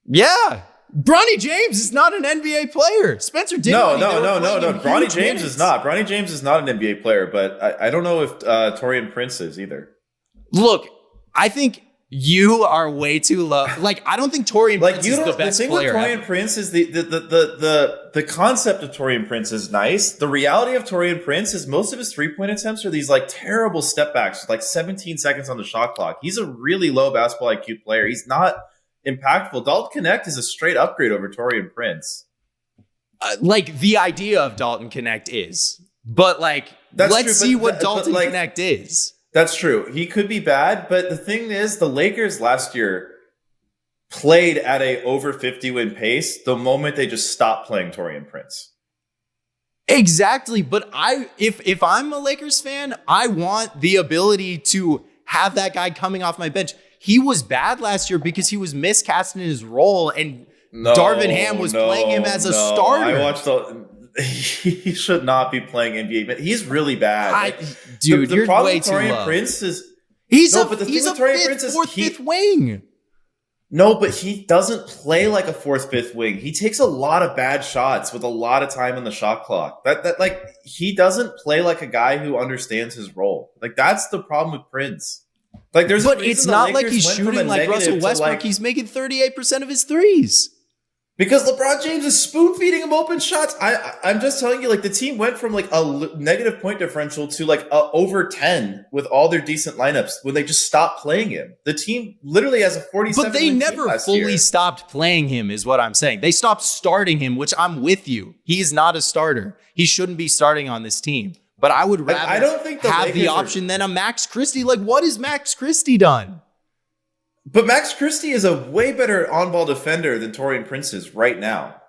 S2: Yeah. Bronny James is not an NBA player. Spencer Dinwiddie.
S1: No. Bronny James is not. Bronny James is not an NBA player, but I don't know if Taurean Prince is either.
S2: Look, I think you are way too low. Like, I don't think Taurean Prince is the best player.
S1: The thing with Taurean Prince is the concept of Taurean Prince is nice. The reality of Taurean Prince is most of his 3-point attempts are these like terrible step backs with like 17 seconds on the shot clock. He's a really low basketball IQ player. He's not impactful. Dalton Connect is a straight upgrade over Taurean Prince.
S2: Like the idea of Dalton Connect is, but like, let's see what Dalton Connect is.
S1: That's true. He could be bad, but the thing is, the Lakers last year played at a over 50 win pace the moment they just stopped playing Taurean Prince.
S2: Exactly, but if I'm a Lakers fan, I want the ability to have that guy coming off my bench. He was bad last year because he was miscast in his role, and Darvin Ham was playing him as a starter.
S1: I watched he should not be playing NBA, but he's really bad.
S2: Dude, you're way too low.
S1: Prince is
S2: he's a fifth wing.
S1: No, but he doesn't play like a fourth, fifth wing. He takes a lot of bad shots with a lot of time on the shot clock. That like he doesn't play like a guy who understands his role. Like that's the problem with Prince. Like
S2: but it's not like he's shooting like Russell Westbrook. He's making 38% of his threes.
S1: Because LeBron James is spoon-feeding him open shots. I'm just telling you, like, the team went from, like, a negative point differential to, like, over 10 with all their decent lineups when they just stopped playing him. The team literally has a 47
S2: But they never fully stopped playing him, is what I'm saying. They stopped starting him, which I'm with you. He's not a starter. He shouldn't be starting on this team. But I would rather have the option than a Max Christie. Like, what has Max Christie done?
S1: But Max Christie is a way better on-ball defender than Taurean Prince is right now.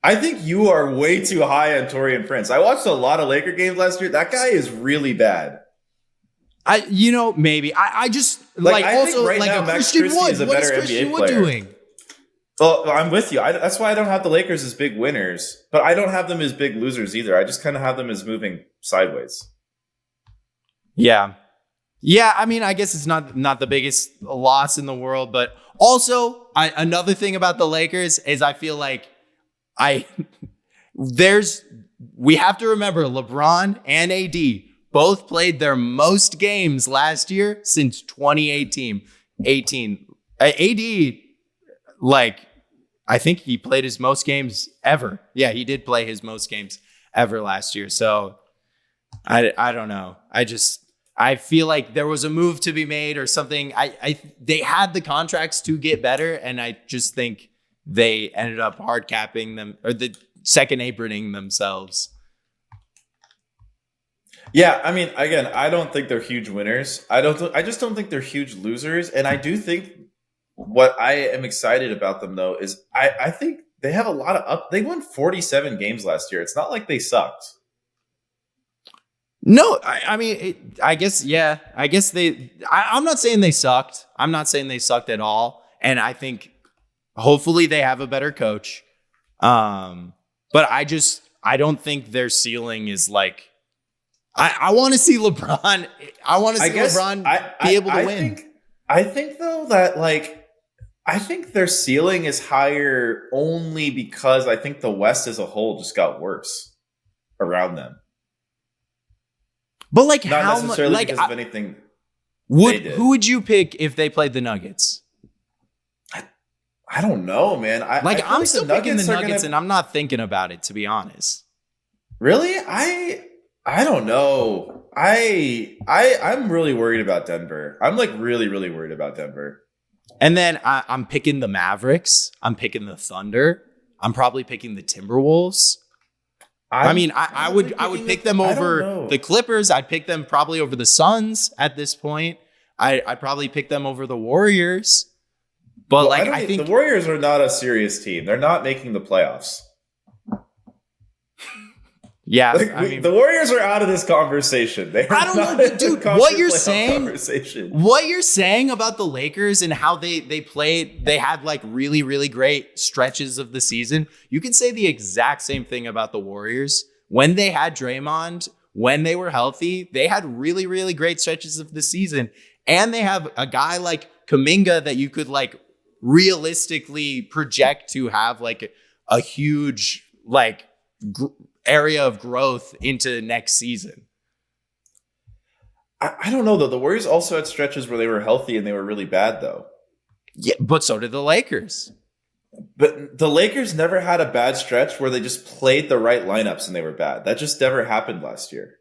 S1: I think you are way too high on Taurean Prince. I watched a lot of Laker games last year. That guy is really bad.
S2: Maybe. I just like
S1: I
S2: also
S1: think right
S2: like
S1: now,
S2: a
S1: Max
S2: Christian
S1: Christie
S2: Wood.
S1: is a
S2: What
S1: better
S2: is Christian
S1: NBA
S2: Wood
S1: player.
S2: doing?
S1: Well, I'm with you. That's why I don't have the Lakers as big winners, but I don't have them as big losers either. I just kind of have them as moving sideways.
S2: Yeah. Yeah, I mean, I guess it's not the biggest loss in the world, but also another thing about the Lakers is I feel like we have to remember LeBron and AD both played their most games last year since 2018. AD, like, I think he played his most games ever. Yeah, he did play his most games ever last year. So I don't know. I feel like there was a move to be made or something. They had the contracts to get better, and I just think they ended up hard capping them or the second aproning themselves.
S1: Yeah, I mean, again, I don't think they're huge winners. I just don't think they're huge losers, and I do think what I am excited about them though is I think they have a lot of they won 47 games last year. It's not like they sucked.
S2: No, I mean, I guess, yeah. I guess I'm not saying they sucked. I'm not saying they sucked at all. And I think hopefully they have a better coach. But I don't think their ceiling is like, I want to see LeBron. I want to see LeBron be able to win.
S1: I think though that like, I think their ceiling is higher only because I think the West as a whole just got worse around them.
S2: But like,
S1: not
S2: how
S1: necessarily
S2: much? Like,
S1: because of anything.
S2: Who would you pick if they played the Nuggets?
S1: I don't know, man.
S2: I'm still picking the Nuggets, and I'm not thinking about it, to be honest.
S1: Really, I don't know. I'm really worried about Denver. I'm like really, really worried about Denver.
S2: And then I'm picking the Mavericks. I'm picking the Thunder. I'm probably picking the Timberwolves. I would pick them over the Clippers. I'd pick them probably over the Suns at this point. I'd probably pick them over the Warriors. But I think
S1: the Warriors are not a serious team. They're not making the playoffs.
S2: Yeah,
S1: the Warriors are out of this conversation. I don't know,
S2: dude. What you're saying about the Lakers and how they played, they had like really, really great stretches of the season. You can say the exact same thing about the Warriors. When they had Draymond, when they were healthy, they had really, really great stretches of the season. and they have a guy like Kuminga that you could like realistically project to have like a huge like area of growth into next season.
S1: I don't know though. The Warriors also had stretches where they were healthy and they were really bad though.
S2: Yeah, but so did the Lakers.
S1: But the Lakers never had a bad stretch where they just played the right lineups and they were bad. That just never happened last year.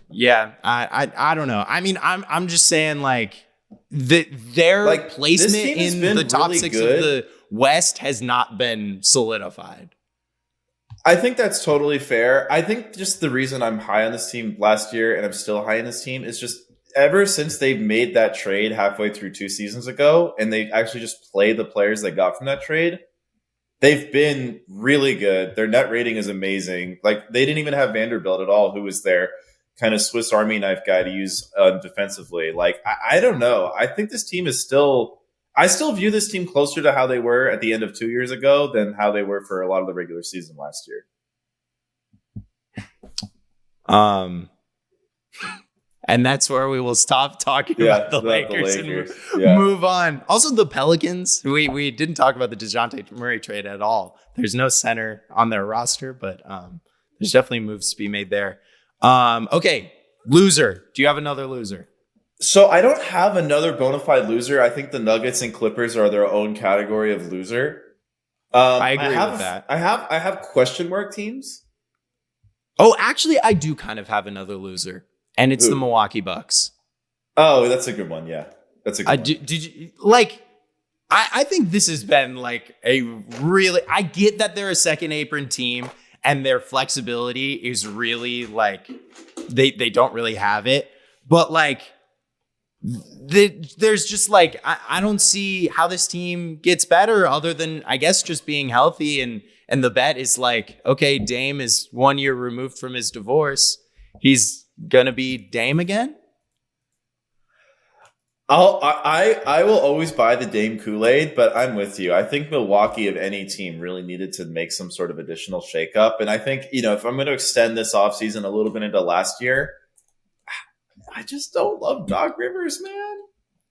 S2: Yeah, I don't know. I mean, I'm just saying like their
S1: Like,
S2: placement in the top
S1: really
S2: 6
S1: good.
S2: of the West has not been solidified.
S1: I think that's totally fair. I think just the reason I'm high on this team last year and I'm still high on this team is just ever since they've made that trade halfway through 2 seasons ago and they actually just play the players they got from that trade, they've been really good. Their net rating is amazing. Like, they didn't even have Vanderbilt at all, who was their kind of Swiss Army knife guy to use defensively. Like, I don't know. I think this team is still... I still view this team closer to how they were at the end of 2 years ago than how they were for a lot of the regular season last year.
S2: And that's where we will stop talking about the Lakers and move on. Also, the Pelicans. We didn't talk about the DeJounte Murray trade at all. There's no center on their roster, but there's definitely moves to be made there. Okay, loser. Do you have another loser?
S1: So I don't have another bona fide loser. I think the Nuggets and Clippers are their own category of loser.
S2: I agree with that.
S1: I have question mark teams.
S2: Oh, actually, I do kind of have another loser, and it's the Milwaukee Bucks.
S1: Oh, that's a good one. Yeah, that's a good one.
S2: Did you like? I think this has been like a really. I get that they're a second apron team, and their flexibility is really like they don't really have it, but like. There's just like I don't see how this team gets better other than I guess just being healthy and the bet is like, okay, Dame is 1 year removed from his divorce, he's gonna be Dame again.
S1: I will always buy the Dame Kool-Aid, but I'm with you. I think Milwaukee, of any team, really needed to make some sort of additional shakeup, and I think, you know, if I'm going to extend this offseason a little bit into last year, I just don't love Doc Rivers, man.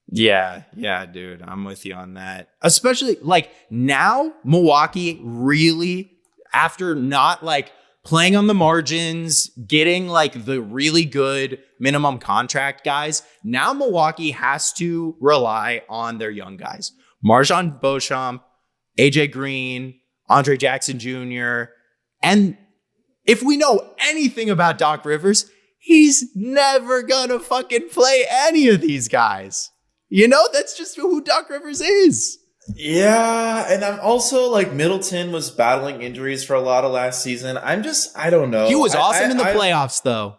S2: Yeah, dude. I'm with you on that. Especially like now, Milwaukee really, after not like playing on the margins, getting like the really good minimum contract guys, now Milwaukee has to rely on their young guys. Marjon Beauchamp, AJ Green, Andre Jackson Jr. And if we know anything about Doc Rivers, he's never gonna fucking play any of these guys. You know, that's just who Doc Rivers is.
S1: Yeah, and I'm also like Middleton was battling injuries for a lot of last season. I don't know.
S2: He was awesome in the playoffs, though.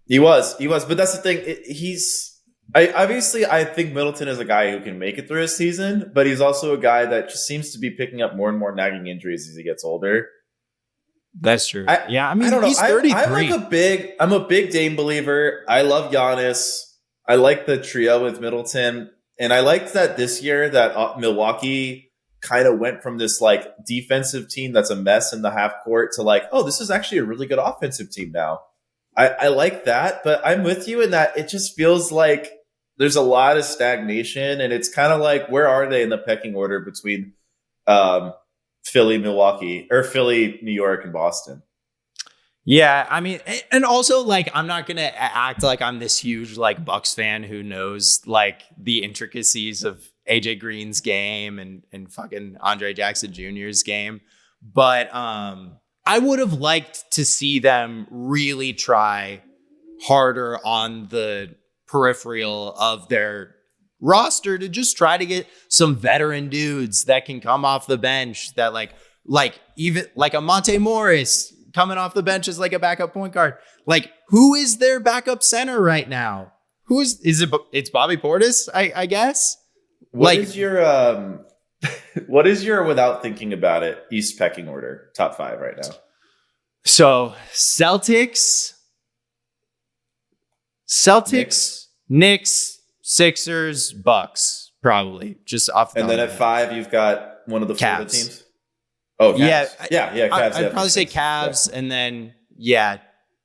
S1: He was. But that's the thing. I think Middleton is a guy who can make it through his season, but he's also a guy that just seems to be picking up more and more nagging injuries as he gets older.
S2: That's true. I mean,
S1: I don't know.
S2: He's 33.
S1: I'm a big Dame believer. I love Giannis. I like the trio with Middleton. And I liked that this year that Milwaukee kind of went from this like defensive team that's a mess in the half court to like, oh, this is actually a really good offensive team now. I like that, but I'm with you in that it just feels like there's a lot of stagnation, and it's kind of like, where are they in the pecking order between Philly, Milwaukee, or Philly, New York, and Boston?
S2: Yeah, I mean, and also like I'm not gonna act like I'm this huge like Bucks fan who knows like the intricacies of AJ Green's game and fucking Andre Jackson Jr.'s game, but I would have liked to see them really try harder on the peripheral of their roster to just try to get some veteran dudes that can come off the bench that like even like a Monte Morris coming off the bench as like a backup point guard. Like, who is their backup center right now? Is it? It's Bobby Portis, I guess.
S1: What is your without thinking about it East pecking order top 5 right now?
S2: So Celtics, Knicks, Sixers, Bucks, probably just off.
S1: And then at 5, you've got one of the Florida teams.
S2: Oh, Cavs.
S1: Yeah. Cavs.
S2: I'd probably say Cavs, and then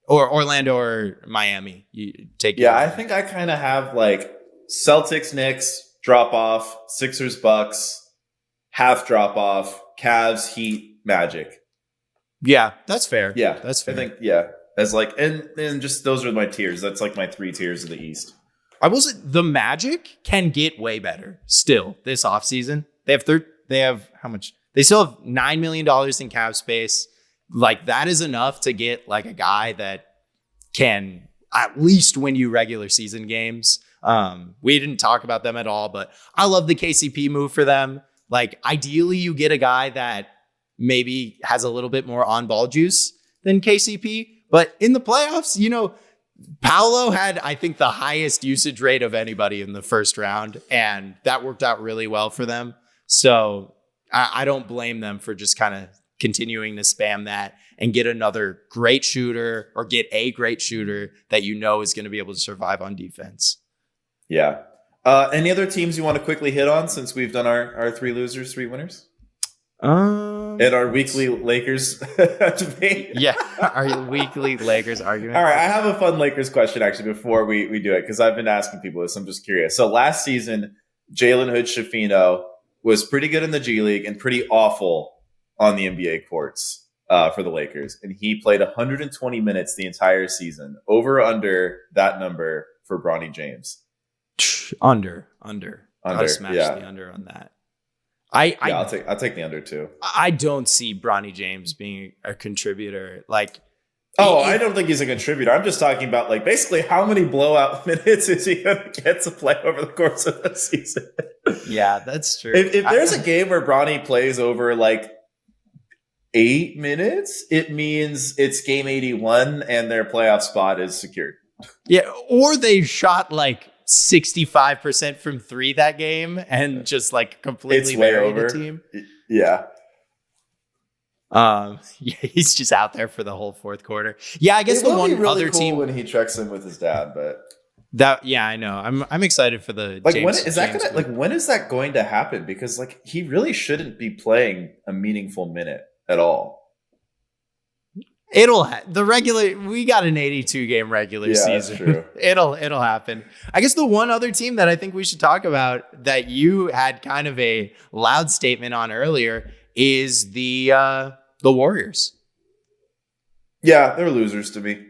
S2: or Orlando or Miami. You take.
S1: Yeah, I think I kind of have like Celtics, Knicks, drop off, Sixers, Bucks, half drop off, Cavs, Heat, Magic.
S2: Yeah, that's fair.
S1: Yeah,
S2: that's fair.
S1: I think as like and just those are my tiers. That's like my 3 tiers of the East.
S2: I will say the Magic can get way better still this offseason. They have how much? They still have $9 million in cap space. Like that is enough to get like a guy that can at least win you regular season games. We didn't talk about them at all, but I love the KCP move for them. Like ideally you get a guy that maybe has a little bit more on-ball juice than KCP. But in the playoffs, Paolo had, I think, the highest usage rate of anybody in the first round, and that worked out really well for them. So I don't blame them for just kind of continuing to spam that and get another great shooter or get a great shooter that is going to be able to survive on defense.
S1: Yeah. Any other teams you want to quickly hit on since we've done our 3 losers, 3 winners? And our weekly Lakers debate.
S2: Yeah, our weekly Lakers argument.
S1: All right, I have a fun Lakers question actually before we do it because I've been asking people this. I'm just curious. So last season, Jalen Hood-Schifino was pretty good in the G League and pretty awful on the NBA courts for the Lakers. And he played 120 minutes the entire season. Over or under that number for Bronny James?
S2: Under. Gotta smash the under on that.
S1: I'll take the under too.
S2: I don't see Bronny James being a contributor. Like,
S1: I don't think he's a contributor. I'm just talking about like basically how many blowout minutes is he going to get to play over the course of the season?
S2: Yeah, that's true.
S1: If there's a game where Bronny plays over like 8 minutes, it means it's game 81 and their playoff spot is secured.
S2: Yeah, or they shot like 65% from 3 that game and just like completely buried the team.
S1: Yeah.
S2: Yeah, he's just out there for the whole fourth quarter. Yeah, I guess the one
S1: really
S2: other
S1: cool
S2: team
S1: when he treks in with his dad, but
S2: I know. I'm excited for the
S1: like
S2: James,
S1: when is that gonna like when is that going to happen? Because like he really shouldn't be playing a meaningful minute at all.
S2: We got an 82 game regular season.
S1: That's true.
S2: It'll happen. I guess the one other team that I think we should talk about that you had kind of a loud statement on earlier is the Warriors.
S1: Yeah, they're losers to me.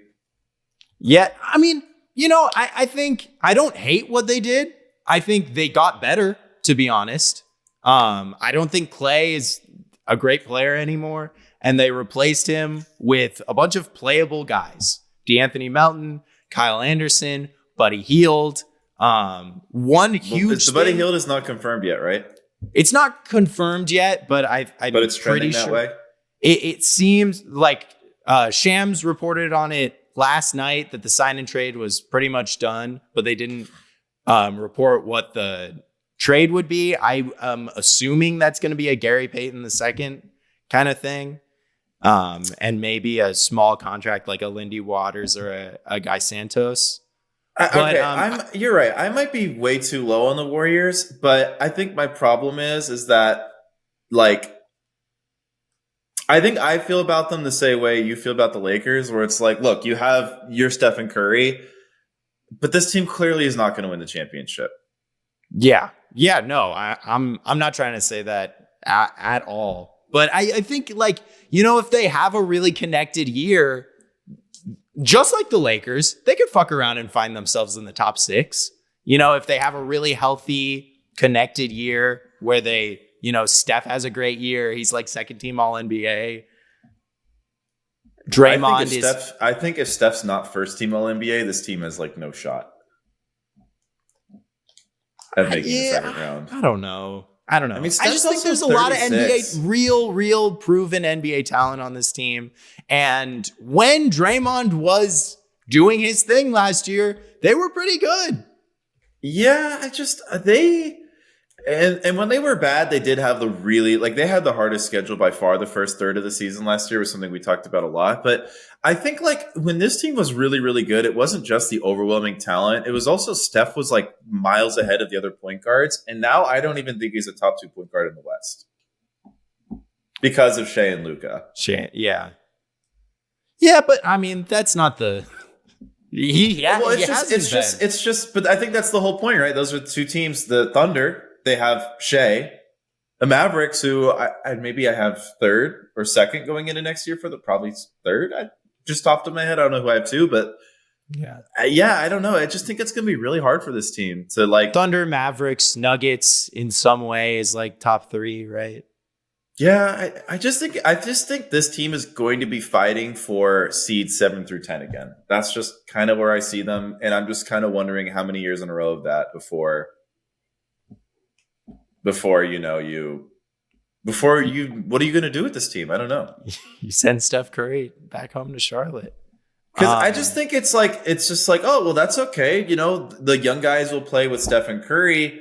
S2: Yeah, I mean, I think I don't hate what they did. I think they got better, to be honest. I don't think Clay is a great player anymore. And they replaced him with a bunch of playable guys. DeAnthony Melton, Kyle Anderson, Buddy Hield. One huge
S1: Buddy Hield is not confirmed yet, right?
S2: It's not confirmed yet, but but
S1: it's trending that way.
S2: It seems like Shams reported on it last night that the sign and trade was pretty much done, but they didn't report what the trade would be. I am assuming that's going to be a Gary Payton II kind of thing. And maybe a small contract like a Lindy Waters or a Guy Santos.
S1: You're right. I might be way too low on the Warriors, but I think my problem is that like I think I feel about them the same way you feel about the Lakers, where it's like, look, you have your Stephen Curry, but this team clearly is not going to win the championship.
S2: Yeah. No, I'm not trying to say that at all. But I think, like, if they have a really connected year, just like the Lakers, they could fuck around and find themselves in the top 6. If they have a really healthy, connected year where they, Steph has a great year. He's like second team All-NBA. Draymond
S1: I think if Steph's not first team All-NBA, this team has like no shot at making the second round.
S2: I don't know. I mean, I just think there's a
S1: 36.
S2: lot of NBA, real proven NBA talent on this team. And when Draymond was doing his thing last year, they were pretty good.
S1: Yeah, and when they were bad, they did have they had the hardest schedule by far. The first third of the season last year was something we talked about a lot. But I think like when this team was really, really good, it wasn't just the overwhelming talent. It was also Steph was like miles ahead of the other point guards. And now I don't even think he's a top 2 point guard in the West because of Shea and Luka.
S2: Yeah. Yeah, but I mean, that's not the.
S1: Well, it's just. But I think that's the whole point, right? Those are the two teams. The Thunder, they have Shea. The Mavericks, who maybe I have third or second going into next year for probably third. I just off the top of my head, I don't know who I have two, but I don't know. I just think it's going to be really hard for this team to like
S2: Thunder, Mavericks, Nuggets in some way is like top 3, right?
S1: Yeah, I just think this team is going to be fighting for seeds 7 through 10 again. That's just kind of where I see them, and I'm just kind of wondering how many years in a row of that before what are you going to do with this team? I don't know.
S2: You send Steph Curry back home to Charlotte.
S1: Because I just think it's just like, oh, well, that's okay. You know, the young guys will play with Steph and Curry.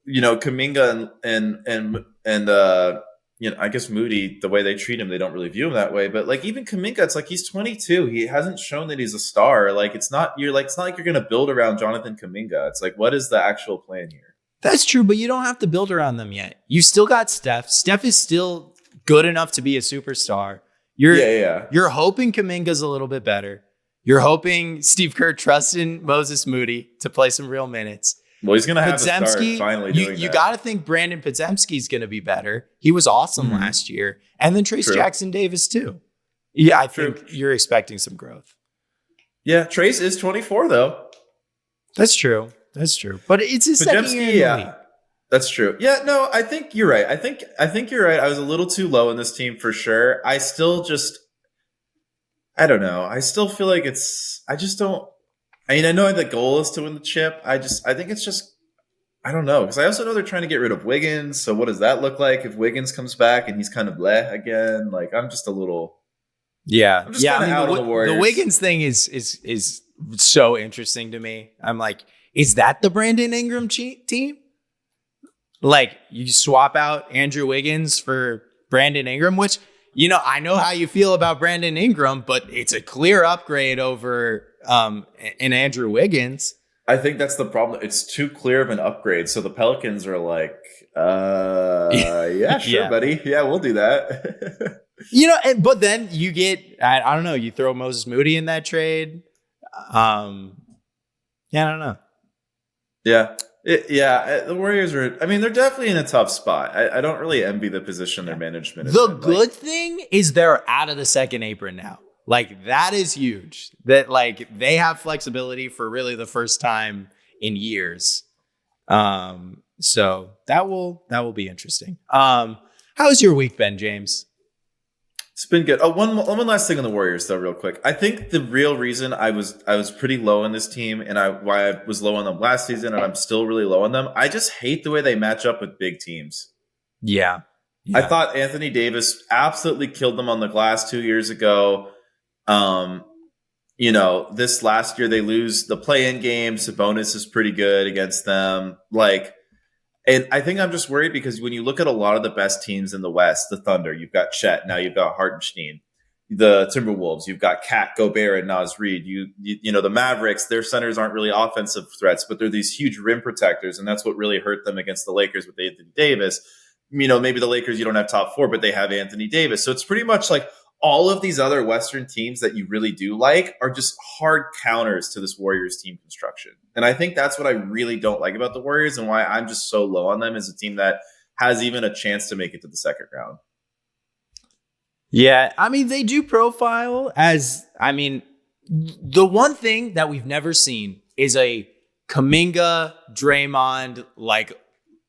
S1: You know, Kuminga and I guess Moody, the way they treat him, they don't really view him that way. But like even Kuminga, it's like he's 22. He hasn't shown that he's a star. Like it's not like you're going to build around Jonathan Kuminga. It's like, what is the actual plan here?
S2: That's true, but you don't have to build around them yet. You still got Steph. Steph is still good enough to be a superstar. You're hoping Kuminga's a little bit better. You're hoping Steve Kerr trusts in Moses Moody to play some real minutes.
S1: Well, he's going to have to start finally doing that.
S2: You got to think Brandon Podziemski's going to be better. He was awesome last year. And then Trace Jackson Davis, too. Yeah, I think you're expecting some growth.
S1: Yeah, Trace is 24, though.
S2: That's true. But it's his second year in the league.
S1: That's true. Yeah, no, I think you're right. I think you're right. I was a little too low in this team for sure. I still I don't know. I still feel like I know the goal is to win the chip. I think it's just, I don't know. Because I also know they're trying to get rid of Wiggins. So what does that look like if Wiggins comes back and he's kind of bleh again? Like, I'm just a little.
S2: Yeah.
S1: I'm just kind of out on the Warriors.
S2: The Wiggins thing is so interesting to me. I'm like, is that the Brandon Ingram team? Like, you swap out Andrew Wiggins for Brandon Ingram, which, you know, I know how you feel about Brandon Ingram, but it's a clear upgrade over an Andrew Wiggins.
S1: I think that's the problem. It's too clear of an upgrade. So the Pelicans are like, yeah, sure, buddy. Yeah, we'll do that.
S2: You know, but then you get, I don't know, you throw Moses Moody in that trade. I don't know.
S1: Yeah. The Warriors are, I mean, they're definitely in a tough spot. I don't really envy the position their management is
S2: in.
S1: The
S2: good thing is they're out of the second apron now. Like, that is huge. That, like, they have flexibility for really the first time in years. So that will be interesting. How's your week been, James?
S1: It's been good. Oh, one last thing on the Warriors, though, real quick. I think the real reason I was pretty low on this team and why I was low on them last season and I'm still really low on them, I just hate the way they match up with big teams.
S2: Yeah.
S1: I thought Anthony Davis absolutely killed them on the glass 2 years ago. You know, this last year they lose the play-in game. Sabonis is pretty good against them. And I think I'm just worried because when you look at a lot of the best teams in the West, the Thunder, you've got Chet, now you've got Hartenstein. The Timberwolves, you've got Cat, Gobert, and Naz Reid. You know, the Mavericks, their centers aren't really offensive threats, but they're these huge rim protectors, and that's what really hurt them against the Lakers with Anthony Davis. You know, maybe the Lakers, you don't have top 4, but they have Anthony Davis. So it's pretty much like all of these other Western teams that you really do like are just hard counters to this Warriors team construction. And I think that's what I really don't like about the Warriors and why I'm just so low on them as a team that has even a chance to make it to the second round.
S2: Yeah, I mean, they do profile as, I mean, the one thing that we've never seen is a Kuminga, Draymond, like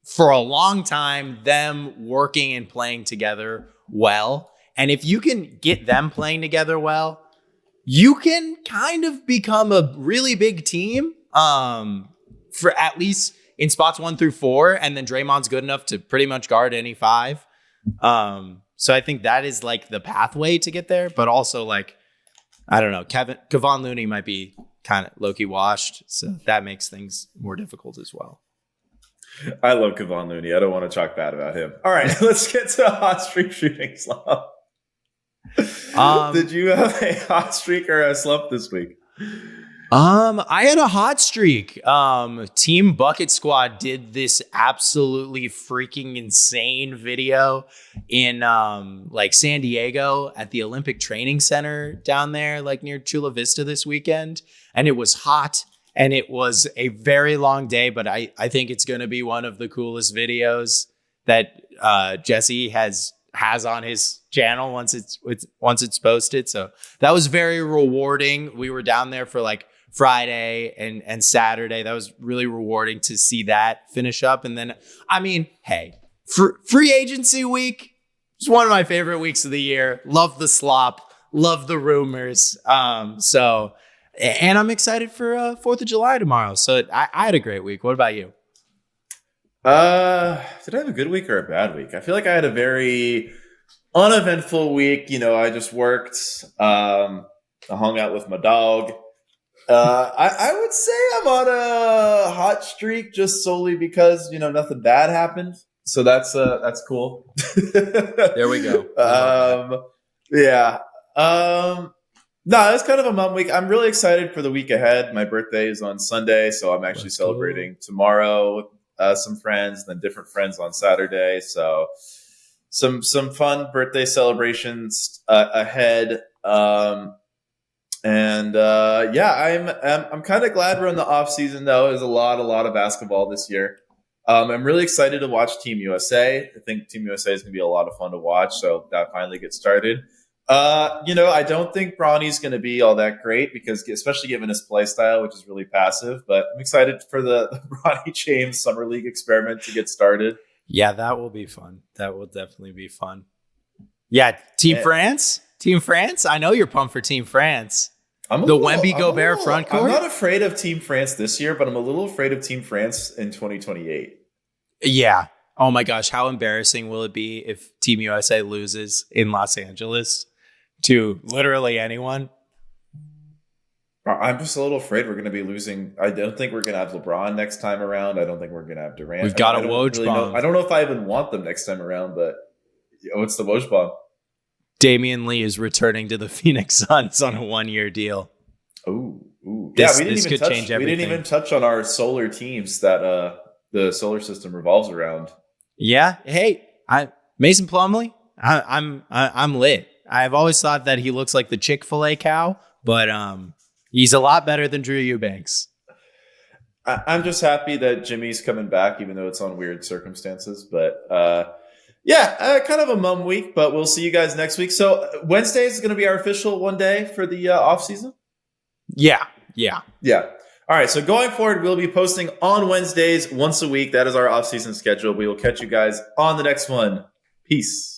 S2: for a long time, them working and playing together well. And if you can get them playing together well, you can kind of become a really big team for at least in spots 1 through 4. And then Draymond's good enough to pretty much guard any 5. So I think that is like the pathway to get there. But also, like, I don't know, Kevon Looney might be kind of low-key washed. So that makes things more difficult as well.
S1: I love Kevon Looney. I don't want to talk bad about him. All right, let's get to a hot streak shooting slump. Did you have a hot streak or a slump this week?
S2: I had a hot streak. Team Bucket Squad did this absolutely freaking insane video in like San Diego at the Olympic Training Center down there, like near Chula Vista this weekend. And it was hot and it was a very long day, but I think it's going to be one of the coolest videos that Jesse has on his channel once it's posted. So that was very rewarding. We were down there for like Friday and Saturday. That was really rewarding to see that finish up. And then, I mean, hey, free agency week is one of my favorite weeks of the year. Love the slop, love the rumors. So, and I'm excited for 4th of July tomorrow. So I had a great week. What about you?
S1: Did I have a good week or a bad week? I feel like I had a very uneventful week. You know, I just worked. I hung out with my dog. I would say I'm on a hot streak just solely because, you know, nothing bad happened. So that's cool.
S2: There we go.
S1: Yeah. No, it's kind of a mum week. I'm really excited for the week ahead. My birthday is on Sunday, so I'm actually celebrating tomorrow with some friends, then different friends on Saturday. So some fun birthday celebrations ahead. I'm kind of glad we're in the off season though. There's a lot of basketball this year. I'm really excited to watch Team USA. I think Team USA is going to be a lot of fun to watch. So that finally gets started. I don't think Bronny's going to be all that great because, especially given his play style, which is really passive. But I'm excited for the Bronny James Summer League experiment to get started.
S2: Yeah, that will be fun. That will definitely be fun. Yeah, Team France. I know you're pumped for Team France. Wemby Gobert front court.
S1: I'm not afraid of Team France this year, but I'm a little afraid of Team France in 2028.
S2: Yeah. Oh my gosh, how embarrassing will it be if Team USA loses in Los Angeles to literally anyone?
S1: I'm just a little afraid we're going to be losing. I don't think we're going to have LeBron next time around. I don't think we're going to have Durant.
S2: We've got a Woj bomb.
S1: I don't know if I even want them next time around, but what's the Woj bomb?
S2: Damian Lee is returning to the Phoenix Suns on a 1-year deal.
S1: Ooh.
S2: Yeah,
S1: we didn't even touch on our solar teams that the solar system revolves around.
S2: Yeah. Hey, Mason Plumlee. I'm lit. I've always thought that he looks like the Chick-fil-A cow, but he's a lot better than Drew Eubanks.
S1: I'm just happy that Jimmy's coming back, even though it's on weird circumstances. But kind of a mum week, but we'll see you guys next week. So Wednesday is going to be our official one day for the off season.
S2: Yeah.
S1: All right. So going forward, we'll be posting on Wednesdays once a week. That is our off season schedule. We will catch you guys on the next one. Peace.